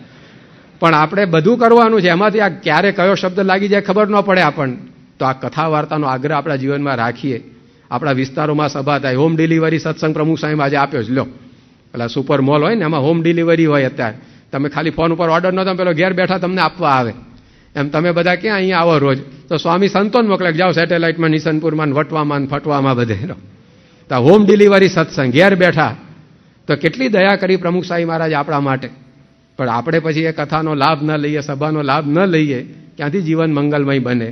પણ આપણે બધું કરવાનું છે, એમાંથી આ ક્યારે કયો શબ્દ લાગી જાય ખબર ન પડે આપણને. તો આ કથા વાર્તાનો આગ્રહ આપણા જીવનમાં રાખીએ. આપણા વિસ્તારોમાં સભા થાય, હોમ ડિલિવરી સત્સંગ પ્રમુખ સાહેબ આજે આપ્યો છે. લો, પેલા સુપર મોલ હોય ને, એમાં હોમ ડિલિવરી હોય. અત્યારે તમે ખાલી ફોન ઉપર ઓર્ડર ન, તમે પેલો ઘેર બેઠા તમને આપવા આવે. એમ તમે બધા ક્યાં અહીંયા આવો રોજ? તો સ્વામી સંતોન મોકલે, જાઓ સેટેલાઇટમાં, નિશનપુરમાં, વટવામાં, ફટવામાં બધે. તો હોમ ડિલિવરી સત્સંગ ઘેર બેઠા. તો કેટલી દયા કરી પ્રમુખ સાહેબ મહારાજ આપણા માટે. પણ આપણે પછી એ કથાનો લાભ ન લઈએ, સભાનો લાભ ન લઈએ, ક્યાંથી જીવન મંગલમય બને?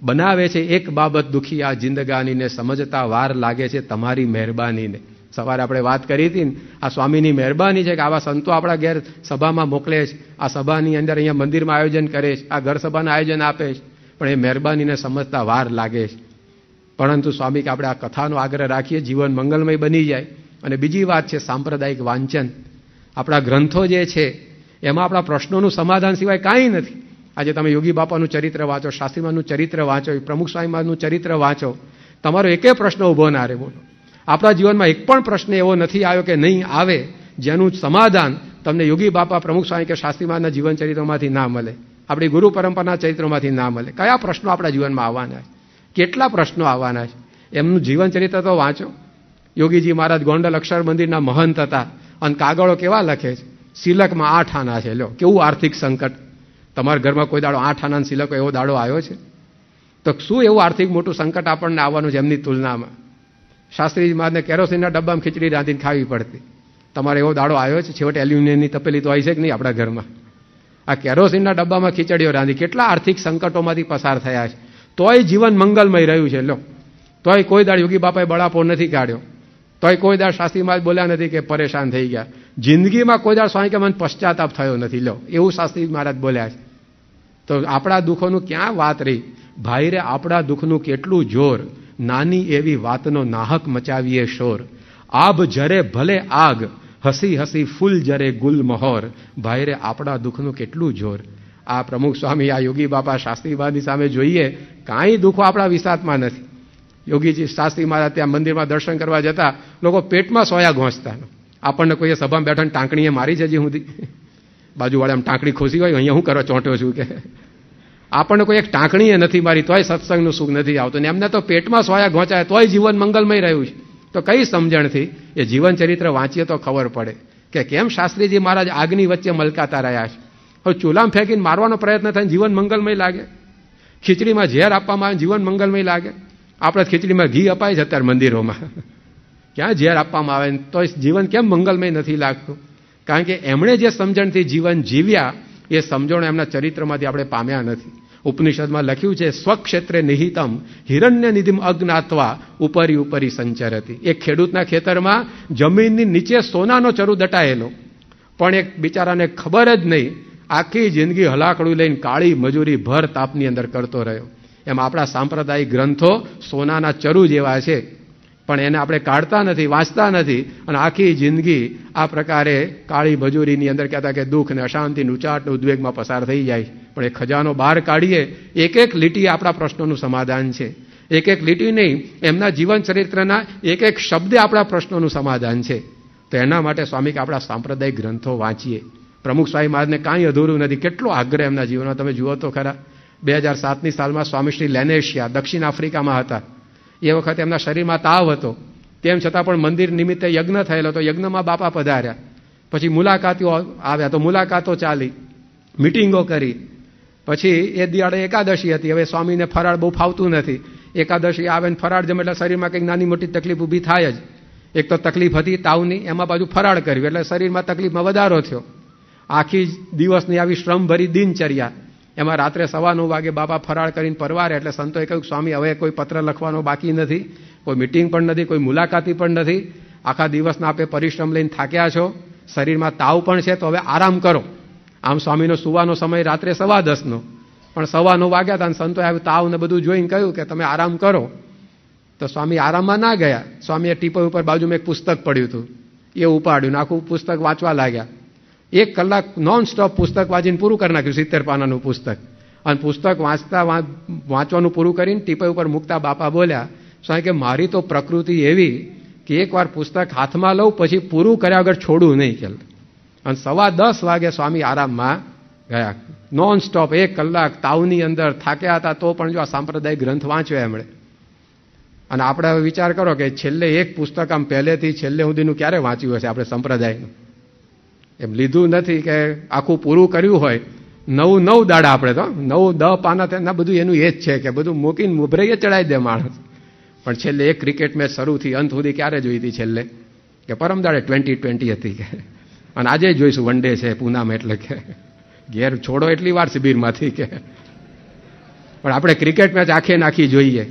બનાવે છે એક બાબત દુખી આ જિંદગાનીને, સમજતા વાર લાગે છે તમારી મહેરબાનીને. સવારે આપણે વાત કરી હતી ને, આ સ્વામીની મહેરબાની છે કે આવા સંતો આપણા ઘેર સભામાં મોકલે છે, આ સભાની અંદર અહીંયા મંદિરમાં આયોજન કરે છે, આ ઘર સભાનું આયોજન આપે છે. પણ એ મહેરબાનીને સમજતા વાર લાગે છે. પરંતુ સ્વામી કે આપણે આ કથાનો આગ્રહ રાખીએ, જીવન મંગલમય બની જાય. અને બીજી વાત છે સાંપ્રદાયિક વાંચન. આપણા ગ્રંથો જે છે એમાં આપણા પ્રશ્નોનું સમાધાન સિવાય કાંઈ નથી. આજે તમે યોગી બાપાનું ચરિત્ર વાંચો, શાસ્ત્રીમાનું ચરિત્ર વાંચો, પ્રમુખ સ્વામીનું ચરિત્ર વાંચો, તમારો એકે પ્રશ્ન ઊભો ના રહે. બોલો, આપણા જીવનમાં એક પણ પ્રશ્ન એવો નથી આવ્યો કે નહીં આવે જેનું સમાધાન તમને યોગી બાપા, પ્રમુખ સ્વામી કે શાસ્ત્રીમાના જીવન ચરિત્રોમાંથી ના મળે, આપણી ગુરુ પરંપરાના ચરિત્રોમાંથી ના મળે. કયા પ્રશ્નો આપણા જીવનમાં આવવાના છે? કેટલા પ્રશ્નો આવવાના છે? એમનું જીવન ચરિત્ર તો વાંચો. યોગીજી મહારાજ ગોંડલ અક્ષર મંદિરના મહંત હતા, અને કાગળો કેવા લખે છે, સિલકમાં 8 આના છે. લો, કેવું આર્થિક સંકટ! તમારા ઘરમાં કોઈ દાડો 8 આના સિલકો એવો દાડો આવ્યો છે? તો શું એવું આર્થિક મોટું સંકટ આપણને આવવાનું છે એમની તુલનામાં? શાસ્ત્રીજી મહારાજને કેરોસીનના ડબ્બામાં ખીચડી રાંધીને ખાવી પડતી. તમારે એવો દાડો આવ્યો છે? છેવટે એલ્યુમિનિયમની તપેલી તો આવી છે કે નહીં આપણા ઘરમાં? આ કેરોસીનના ડબ્બામાં ખીચડીઓ રાંધી કેટલા આર્થિક સંકટોમાંથી પસાર થયા છે. તોય જીવન મંગલમય રહ્યું છે. લો, તોય કોઈ દાડ યોગી બાપાએ બળાપો નથી કાઢ્યો, તોય કોઈ દાડ શાસ્ત્રી મહારાજ બોલ્યા નથી કે પરેશાન થઈ ગયા. જિંદગીમાં કોઈ દાડ સ્વામી કે મને પશ્ચાતાપ થયો નથી. લો, એવું શાસ્ત્રી મહારાજ બોલ્યા છે. તો આપણા દુઃખોનું ક્યાં વાત રહી? ભાઈ રે, આપણા દુઃખનું કેટલું જોર, નાની એવી વાતનો નાહક મચાવીએ શોર. આભ જરે ભલે આગ, હસી હસી ફૂલ જરે ગુલ મહોર. ભાઈ રે, આપણા દુઃખનું કેટલું જોર. આ પ્રમુખ સ્વામી, આ યોગી બાપા, શાસ્ત્રી મહારાજની સામે જોઈએ, કાંઈ દુઃખો આપણા વિસાતમાં નથી. યોગીજી શાસ્ત્રી મહારાજ ત્યાં મંદિરમાં દર્શન કરવા જતા, લોકો પેટમાં સોયા ઘોંચતા. આપણને કોઈએ સભામાં બેઠા ટાંકણીએ મારી છે હજી સુધી? બાજુવાળા આમ ટાંકણી ખોસી હોય, અહીંયા હું કરવા ચોંટ્યો છું કે? આપણને કોઈ એક ટાંકણીએ નથી મારી, તોય સત્સંગનું સુખ નથી આવતું. ને એમને તો પેટમાં સોયા ઘોંચાય, તોય જીવન મંગલમય રહ્યું છે. તો કઈ સમજણથી? એ જીવન ચરિત્ર વાંચીએ તો ખબર પડે કે કેમ શાસ્ત્રીજી મહારાજ આગની વચ્ચે મલકાતા રહ્યા છે. હવે ચૂલામાં ફેંકીને મારવાનો પ્રયત્ન થાય, જીવન મંગલમય લાગે? ખીચડીમાં ઝેર આપવામાં આવે, જીવન મંગલમય લાગે? આપણે ખીચડીમાં ઘી અપાય છે અત્યારે મંદિરોમાં, ક્યાં ઝેર આપવામાં આવે, તો જીવન કેમ મંગલમય નથી લાગતું? કારણ કે એમણે જે સમજણથી જીવન જીવ્યા, એ સમજણો એમના ચરિત્રમાંથી આપણે પામ્યા નથી. ઉપનિષદમાં લખ્યું છે, સ્વક્ષેત્રે નિહિતમ હિરણ્ય નિધિમ અજ્ઞાત્વા ઉપરી ઉપરી સંચરતી. એક ખેડૂતના ખેતરમાં જમીનની નીચે સોનાનો ચરુ દટાયેલો, પણ એક બિચારાને ખબર જ નહીં, આખી જિંદગી હલાકડું લઈને કાળી મજૂરી ભર તાપની અંદર કરતો રહ્યો. એમ આપણા સાંપ્રદાયિક ગ્રંથો સોનાના ચરુ જેવા છે, પણ એને આપણે કાઢતા નથી, વાંચતા નથી, અને આખી જિંદગી આ પ્રકારે કાળી મજૂરીની અંદર કહેતા કે દુઃખ ને અશાંતિ, ઉચાટ, ઉદ્વેગમાં પસાર થઈ જાય. પણ એ ખજાનો બહાર કાઢીએ, એક એક લીટી આપણા પ્રશ્નોનું સમાધાન છે. એક એક લીટી નહીં, એમના જીવન ચરિત્રના એક એક શબ્દે આપણા પ્રશ્નોનું સમાધાન છે. તો એના માટે સ્વામી કે આપણા સાંપ્રદાયિક ગ્રંથો વાંચીએ. પ્રમુખ સ્વામી મહારાજને કાંઈ અધૂરું નથી. કેટલો આગ્રહ એમના જીવનમાં તમે જુઓ તો ખરા. 2007ની સાલમાં સ્વામીશ્રી લેનેશિયા દક્ષિણ આફ્રિકામાં હતા. એ વખતે એમના શરીરમાં તાવ હતો, તેમ છતાં પણ મંદિર નિમિત્તે યજ્ઞ થયેલો, તો યજ્ઞમાં બાપા પધાર્યા. પછી મુલાકાતીઓ આવ્યા, તો મુલાકાતો ચાલી, મિટિંગો કરી. પછી એ દિવાળે એકાદશી હતી. હવે સ્વામીને ફરાળ બહુ ફાવતું નથી. એકાદશી આવે ને ફરાળ જમે એટલે શરીરમાં કંઈક નાની મોટી તકલીફ ઊભી થાય જ. એક તો તકલીફ હતી તાવની, એમાં બાજુ ફરાળ કર્યું એટલે શરીરમાં તકલીફમાં વધારો થયો. આખી દિવસની આવી શ્રમભરી દિનચર્યા, એમાં રાત્રે 9:15 વાગે બાપા ફરાળ કરીને પરવારે. એટલે સંતોએ કહ્યું, સ્વામી હવે કોઈ પત્ર લખવાનો બાકી નથી, કોઈ મિટિંગ પણ નથી, કોઈ મુલાકાતી પણ નથી, આખા દિવસના આપે પરિશ્રમ લઈને થાક્યા છો, શરીરમાં તાવ પણ છે, તો હવે આરામ કરો. આમ સ્વામીનો સુવાનો સમય રાત્રે 10:15નો, પણ 9:15 વાગ્યા હતા અને સંતોએ આવ્યું તાવ ને બધું જોઈને કહ્યું કે તમે આરામ કરો. તો સ્વામી આરામમાં ના ગયા. સ્વામીએ ટીપો ઉપર બાજુમાં એક પુસ્તક પડ્યું હતું, એ ઉપાડ્યું, આખું પુસ્તક વાંચવા લાગ્યા. 1 કલાક નોન સ્ટોપ પુસ્તક વાંચીને પૂરું કરી નાખ્યું, 70 પાનાનું પુસ્તક. અને પુસ્તક વાંચવાનું પૂરું કરીને ટીપે ઉપર મૂકતા બાપા બોલ્યા, સ્વામી કે મારી તો પ્રકૃતિ એવી કે એકવાર પુસ્તક હાથમાં લઉં પછી પૂરું કર્યા વગર છોડું નહીં કે. અને 10:15 વાગે સ્વામી આરામમાં ગયા. નોન સ્ટોપ 1 કલાક તાવની અંદર થાક્યા હતા તો પણ જો આ સાંપ્રદાયિક ગ્રંથ વાંચ્યો એમણે. અને આપણે હવે વિચાર કરો કે છેલ્લે એક પુસ્તક આમ પહેલેથી છેલ્લે સુધીનું ક્યારે વાંચ્યું હશે આપણે સંપ્રદાયનું? એમ લીધું નથી કે આખું પૂરું કર્યું હોય. 9 દાડા આપણે તો 9-10 પાના તેના બધું એનું એ જ છે કે બધું મૂકીને મુભરાઈએ ચડાવી દે માણસ. પણ છેલ્લે એક ક્રિકેટ મેચ શરૂથી અંત સુધી ક્યારે જોઈ હતી છેલ્લે? કે પરમ દાડે 2020 હતી કે. અને આજે જોઈશું વન ડે છે પૂનામાં, એટલે કે ઘેર છોડો એટલી વાર શિબિરમાંથી કે. પણ આપણે ક્રિકેટ મેચ આખે નાખી જોઈએ,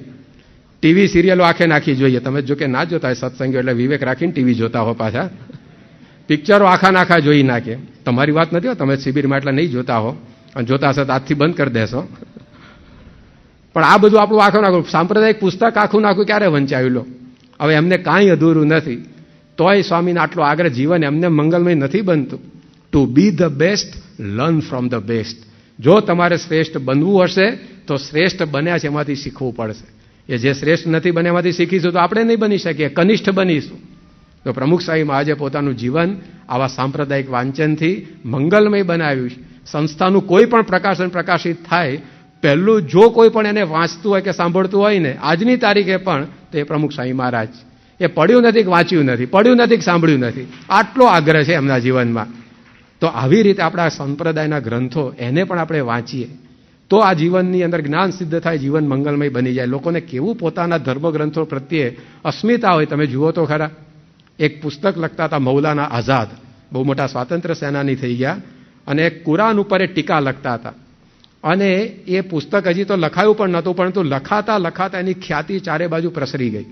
ટીવી સિરિયલો આખે નાખી જોઈએ. તમે જો કે ના જોતા હોય સત્સંગીઓ એટલે વિવેક રાખીને ટીવી જોતા હો પાછા. પિક્ચરો આખા જોઈ નાખે. તમારી વાત નથી હો, તમે શિબિરમાં એટલે નહીં જોતા હો, અને જોતા હશો તો આજથી બંધ કરી દેશો. પણ આ બધું આપણું આખું નાખું સાંપ્રદાયિક પુસ્તક આખું નાખું ક્યારે વંચાયું લો? હવે એમને કાંઈ અધૂરું નથી, તોય સ્વામીને આટલો આગ્રહ. જીવન એમને મંગલમય નથી બનતું. To be the best, learn from the best. જો તમારે શ્રેષ્ઠ બનવું હશે તો શ્રેષ્ઠ બન્યા છે એમાંથી શીખવું પડશે. એ જે શ્રેષ્ઠ નથી બન્યા એમાંથી શીખીશું તો આપણે નહીં બની શકીએ, કનિષ્ઠ બનીશું. તો પ્રમુખ સાહેબ આજે પોતાનું જીવન આવા સાંપ્રદાયિક વાંચનથી મંગલમય બનાવ્યું છે. સંસ્થાનું કોઈ પણ પ્રકાશન પ્રકાશિત થાય, પહેલું જો કોઈ પણ એને વાંચતું હોય કે સાંભળતું હોય ને આજની તારીખે પણ, તો એ પ્રમુખ સ્વામી મહારાજ. એ પડ્યું નથી કે વાંચ્યું નથી, પડ્યું નથી કે સાંભળ્યું નથી, આટલો આગ્રહ છે એમના જીવનમાં. તો આવી રીતે આપણા સંપ્રદાયના ગ્રંથો એને પણ આપણે વાંચીએ તો આ જીવનની અંદર જ્ઞાન સિદ્ધ થાય, જીવન મંગલમય બની જાય. લોકોને કેવું પોતાના ધર્મગ્રંથો પ્રત્યે અસ્મિતા હોય તમે જુઓ તો ખરા. એક પુસ્તક લખતા હતા મૌલાના આઝાદ, બહુ મોટા સ્વાતંત્ર્ય સેનાની થઈ ગયા, અને એક કુરાન ઉપર એ ટીકા લખતા હતા. અને એ પુસ્તક હજી તો લખાયું પણ નહોતું, પરંતુ લખાતા એની ખ્યાતિ ચારે બાજુ પ્રસરી ગઈ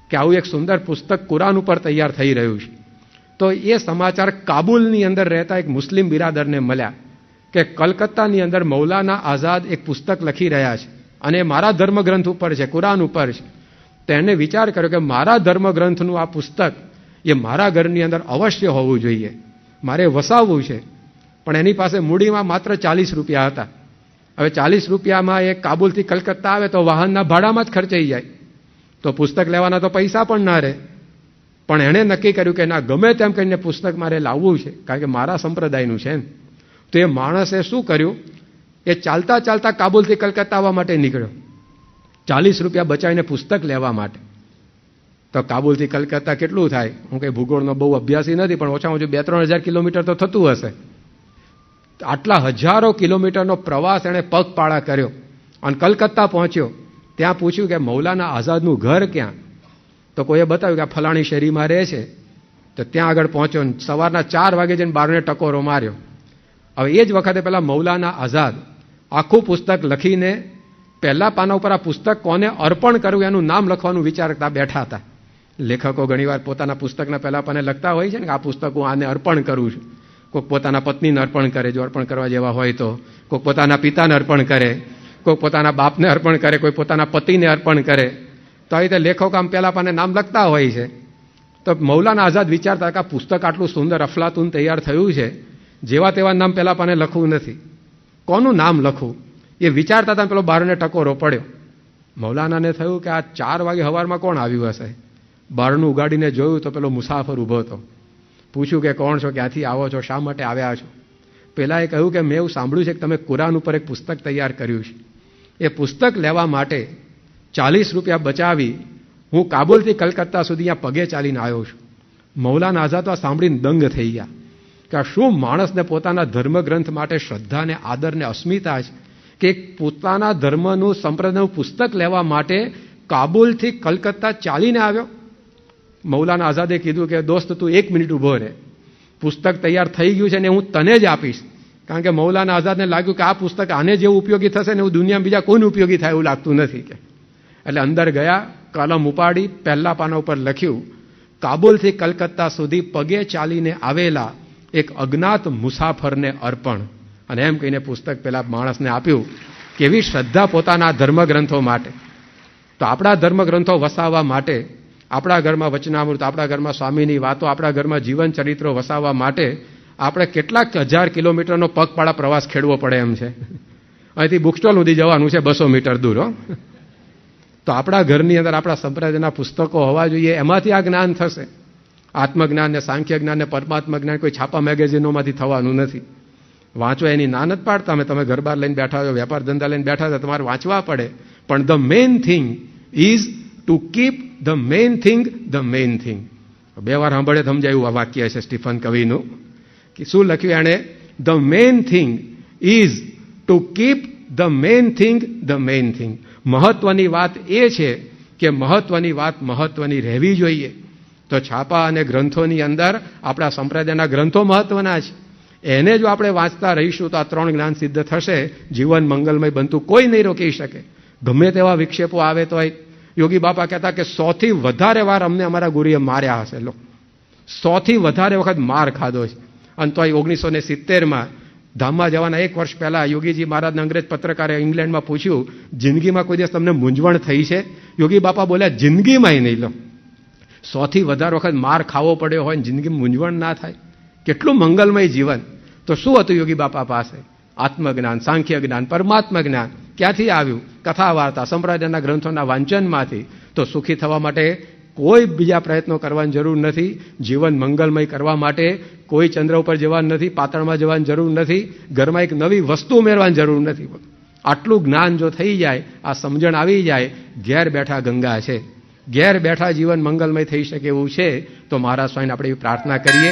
કે આવું એક સુંદર પુસ્તક કુરાન ઉપર તૈયાર થઈ રહ્યું છે. તો એ સમાચાર કાબુલની અંદર રહેતા એક મુસ્લિમ બિરાદરને મળ્યા કે કલકત્તાની અંદર મૌલાના આઝાદ એક પુસ્તક લખી રહ્યા છે અને મારા ધર્મગ્રંથ ઉપર છે, કુરાન ઉપર છે. તેણે વિચાર કર્યો કે મારા ધર્મગ્રંથનું આ પુસ્તક એ મારા ઘરની અંદર અવશ્ય હોવું જોઈએ, મારે વસાવવું છે. પણ એની પાસે મૂડીમાં માત્ર 40 રૂપિયા હતા. હવે 40 રૂપિયામાં એ કાબુલથી કલકત્તા આવે તો વાહનના ભાડામાં જ ખર્ચાઈ જાય, તો પુસ્તક લેવાના તો પૈસા પણ ના રહે. પણ એણે નક્કી કર્યું કે ના, ગમે તેમ કરીને પુસ્તક મારે લાવવું છે, કારણ કે મારા સંપ્રદાયનું છે. તો એ માણસે શું કર્યું, એ ચાલતા કાબુલથી કલકત્તા આવવા માટે નીકળ્યો, 40 રૂપિયા બચાવીને પુસ્તક લેવા માટે. તો કાબુલથી કલકત્તા કેટલું થાય? હું કંઈ ભૂગોળનો બહુ અભ્યાસી નથી, પણ ઓછામાં ઓછું 2-3 હજાર કિલોમીટર તો થતું હશે. આટલા હજારો કિલોમીટરનો પ્રવાસ એણે પગપાળા કર્યો અને કલકત્તા પહોંચ્યો. ત્યાં પૂછ્યું કે મૌલાના આઝાદનું ઘર ક્યાં? તો કોઈએ બતાવ્યું કે આ ફલાણી શેરીમાં રહે છે. તો ત્યાં આગળ પહોંચ્યો, સવારના 4 વાગે જઈને બારણે ટકોરો માર્યો. હવે એ જ વખતે પેલા મૌલાના આઝાદ આખું પુસ્તક લખીને પહેલા પાના ઉપર આ પુસ્તક કોને અર્પણ કરવું એનું નામ લખવાનું વિચારતા બેઠા હતા. લેખકો ઘણીવાર પોતાના પુસ્તકના પહેલા પાને લખતા હોય છે ને કે આ પુસ્તક હું આને અર્પણ કરું છું. કોઈક પોતાના પત્નીને અર્પણ કરે, જો અર્પણ કરવા જેવા હોય તો. કોઈક પોતાના પિતાને અર્પણ કરે, કોઈક પોતાના બાપને અર્પણ કરે, કોઈ પોતાના પતિને અર્પણ કરે. તો આવી રીતે લેખકો આમ પહેલા પાને નામ લખતા હોય છે. તો મૌલાના આઝાદ વિચારતા કે આ પુસ્તક આટલું સુંદર અફલાતુન તૈયાર થયું છે, જેવા તેવા નામ પહેલા પાને લખવું નથી, કોનું નામ લખવું એ વિચારતા હતા. પેલો બારણે ટકોરો પડ્યો. મૌલાનાને થયું કે આ 4 વાગે સવારમાં કોણ આવ્યું હશે. બારણું ઉગાડીને જોયું તો પેલો મુસાફર ઊભો હતો. પૂછ્યું કે કોણ છો, ક્યાંથી આવો છો, શા માટે આવ્યા છો? પેલાએ કહ્યું કે મેં એવું સાંભળ્યું છે કે તમે કુરાન ઉપર એક પુસ્તક તૈયાર કર્યું છે. એ પુસ્તક લેવા માટે 40 રૂપિયા બચાવી હું કાબુલથી કલકત્તા સુધી અહીંયા પગે ચાલીને આવ્યો છું. મૌલાના આઝાદ તો સાંભળીને દંગ થઈ ગયા કે આ શું માણસને પોતાના ધર્મગ્રંથ માટે શ્રદ્ધા ને આદર ને અસ્મિતા છે કે પોતાના ધર્મનું સંપ્રદાયનું પુસ્તક લેવા માટે કાબુલથી કલકત્તા ચાલીને આવ્યો. મૌલાના આઝાદે કીધું કે દોસ્ત તું 1 મિનિટ ઊભો રહે, પુસ્તક તૈયાર થઈ ગયું છે ને હું તને જ આપીશ. કારણ કે મૌલાના આઝાદને લાગ્યું કે આ પુસ્તક આને જેવું ઉપયોગી થશે ને એવું દુનિયામાં બીજા કોઈને ઉપયોગી થાય એવું લાગતું નથી કે. એટલે અંદર ગયા, કલમ ઉપાડી પહેલા પાના ઉપર લખ્યું, કાબુલથી કલકત્તા સુધી પગે ચાલીને આવેલા એક અજ્ઞાત મુસાફરને અર્પણ. અને એમ કહીને પુસ્તક પેલા માણસને આપ્યું. કેવી શ્રદ્ધા પોતાના ધર્મગ્રંથો માટે. તો આપણા ધર્મગ્રંથો વસાવવા માટે આપણા ઘરમાં વચનામૃત, આપણા ઘરમાં સ્વામીની વાતો, આપણા ઘરમાં જીવન ચરિત્રો વસાવવા માટે આપણે કેટલાક હજાર કિલોમીટરનો પગપાળા પ્રવાસ ખેડવો પડે એમ છે. અહીંથી બુક સ્ટોલ સુધી જવાનું છે 200 મીટર દૂર. તો આપણા ઘરની અંદર આપણા સંપ્રદાયના પુસ્તકો હોવા જોઈએ, એમાંથી આ જ્ઞાન થશે. આત્મજ્ઞાન ને સાંખ્ય જ્ઞાન ને પરમાત્મા જ્ઞાન કોઈ છાપા મેગેઝિનોમાંથી થવાનું નથી. વાંચો એની ના નથી પાડતા. તમે ઘર બાર લઈને બેઠા છો, વેપાર ધંધા લઈને બેઠા છો, તમારે વાંચવા પડે. પણ the main thing is to keep the main thing the main thing. 2 વાર સાંભળે સમજાયું આ વાક્ય છે સ્ટીફન કવિનું, કે શું લખ્યું એણે? The main thing is to keep the main thing the main thing. મહત્વની વાત એ છે કે મહત્વની વાત મહત્વની રહેવી જોઈએ. તો છાપા અને ગ્રંથોની અંદર આપણા સંપ્રદાયના ગ્રંથો મહત્વના છે. એને જો આપણે વાંચતા રહીશું તો આ 3 જ્ઞાન સિદ્ધ થશે. જીવન મંગલમય બનતું કોઈ નહીં રોકી શકે. ગમે તેવા વિક્ષેપો આવે તો યોગી બાપા કહેતા કે 100થી વધારે વાર અમને અમારા ગુરુએ માર્યા હશે. 100થી વધારે વખત માર ખાધો છે. અને તો 1970માં ધામમાં જવાના 1 વર્ષ પહેલા યોગીજી મહારાજના અંગ્રેજ પત્રકારે ઇંગ્લેન્ડમાં પૂછ્યું, જિંદગીમાં કોઈ દિવસ તમને મૂંઝવણ થઈ છે? યોગી બાપા બોલ્યા, જિંદગીમાંય નહીં. 100થી વધારે વખત માર ખાવો પડ્યો હોય ને જિંદગીમાં મૂંઝવણ ના થાય? કેટલું મંગલમય જીવન. તો શું હતું યોગી બાપા પાસે? આત્મજ્ઞાન, સાંખ્ય જ્ઞાન, પરમાત્મા જ્ઞાન. ક્યાંથી આવ્યું? કથા વાર્તા, સંપ્રદાયના ગ્રંથોના વાંચનમાંથી. તો સુખી થવા માટે કોઈ બીજા પ્રયત્નો કરવાની જરૂર નથી. જીવન મંગલમય કરવા માટે કોઈ ચંદ્ર ઉપર જવાનું નથી, પાતાળમાં જવાની જરૂર નથી, ઘરમાં એક નવી વસ્તુ ઉમેરવાની જરૂર નથી. આટલું જ્ઞાન જો થઈ જાય, આ સમજણ આવી જાય, ઘેર બેઠા ગંગા છે. ઘેર બેઠા જીવન મંગલમય થઈ શકે એવું છે. તો મહારાજ સ્વામીને આપણે એવી પ્રાર્થના કરીએ.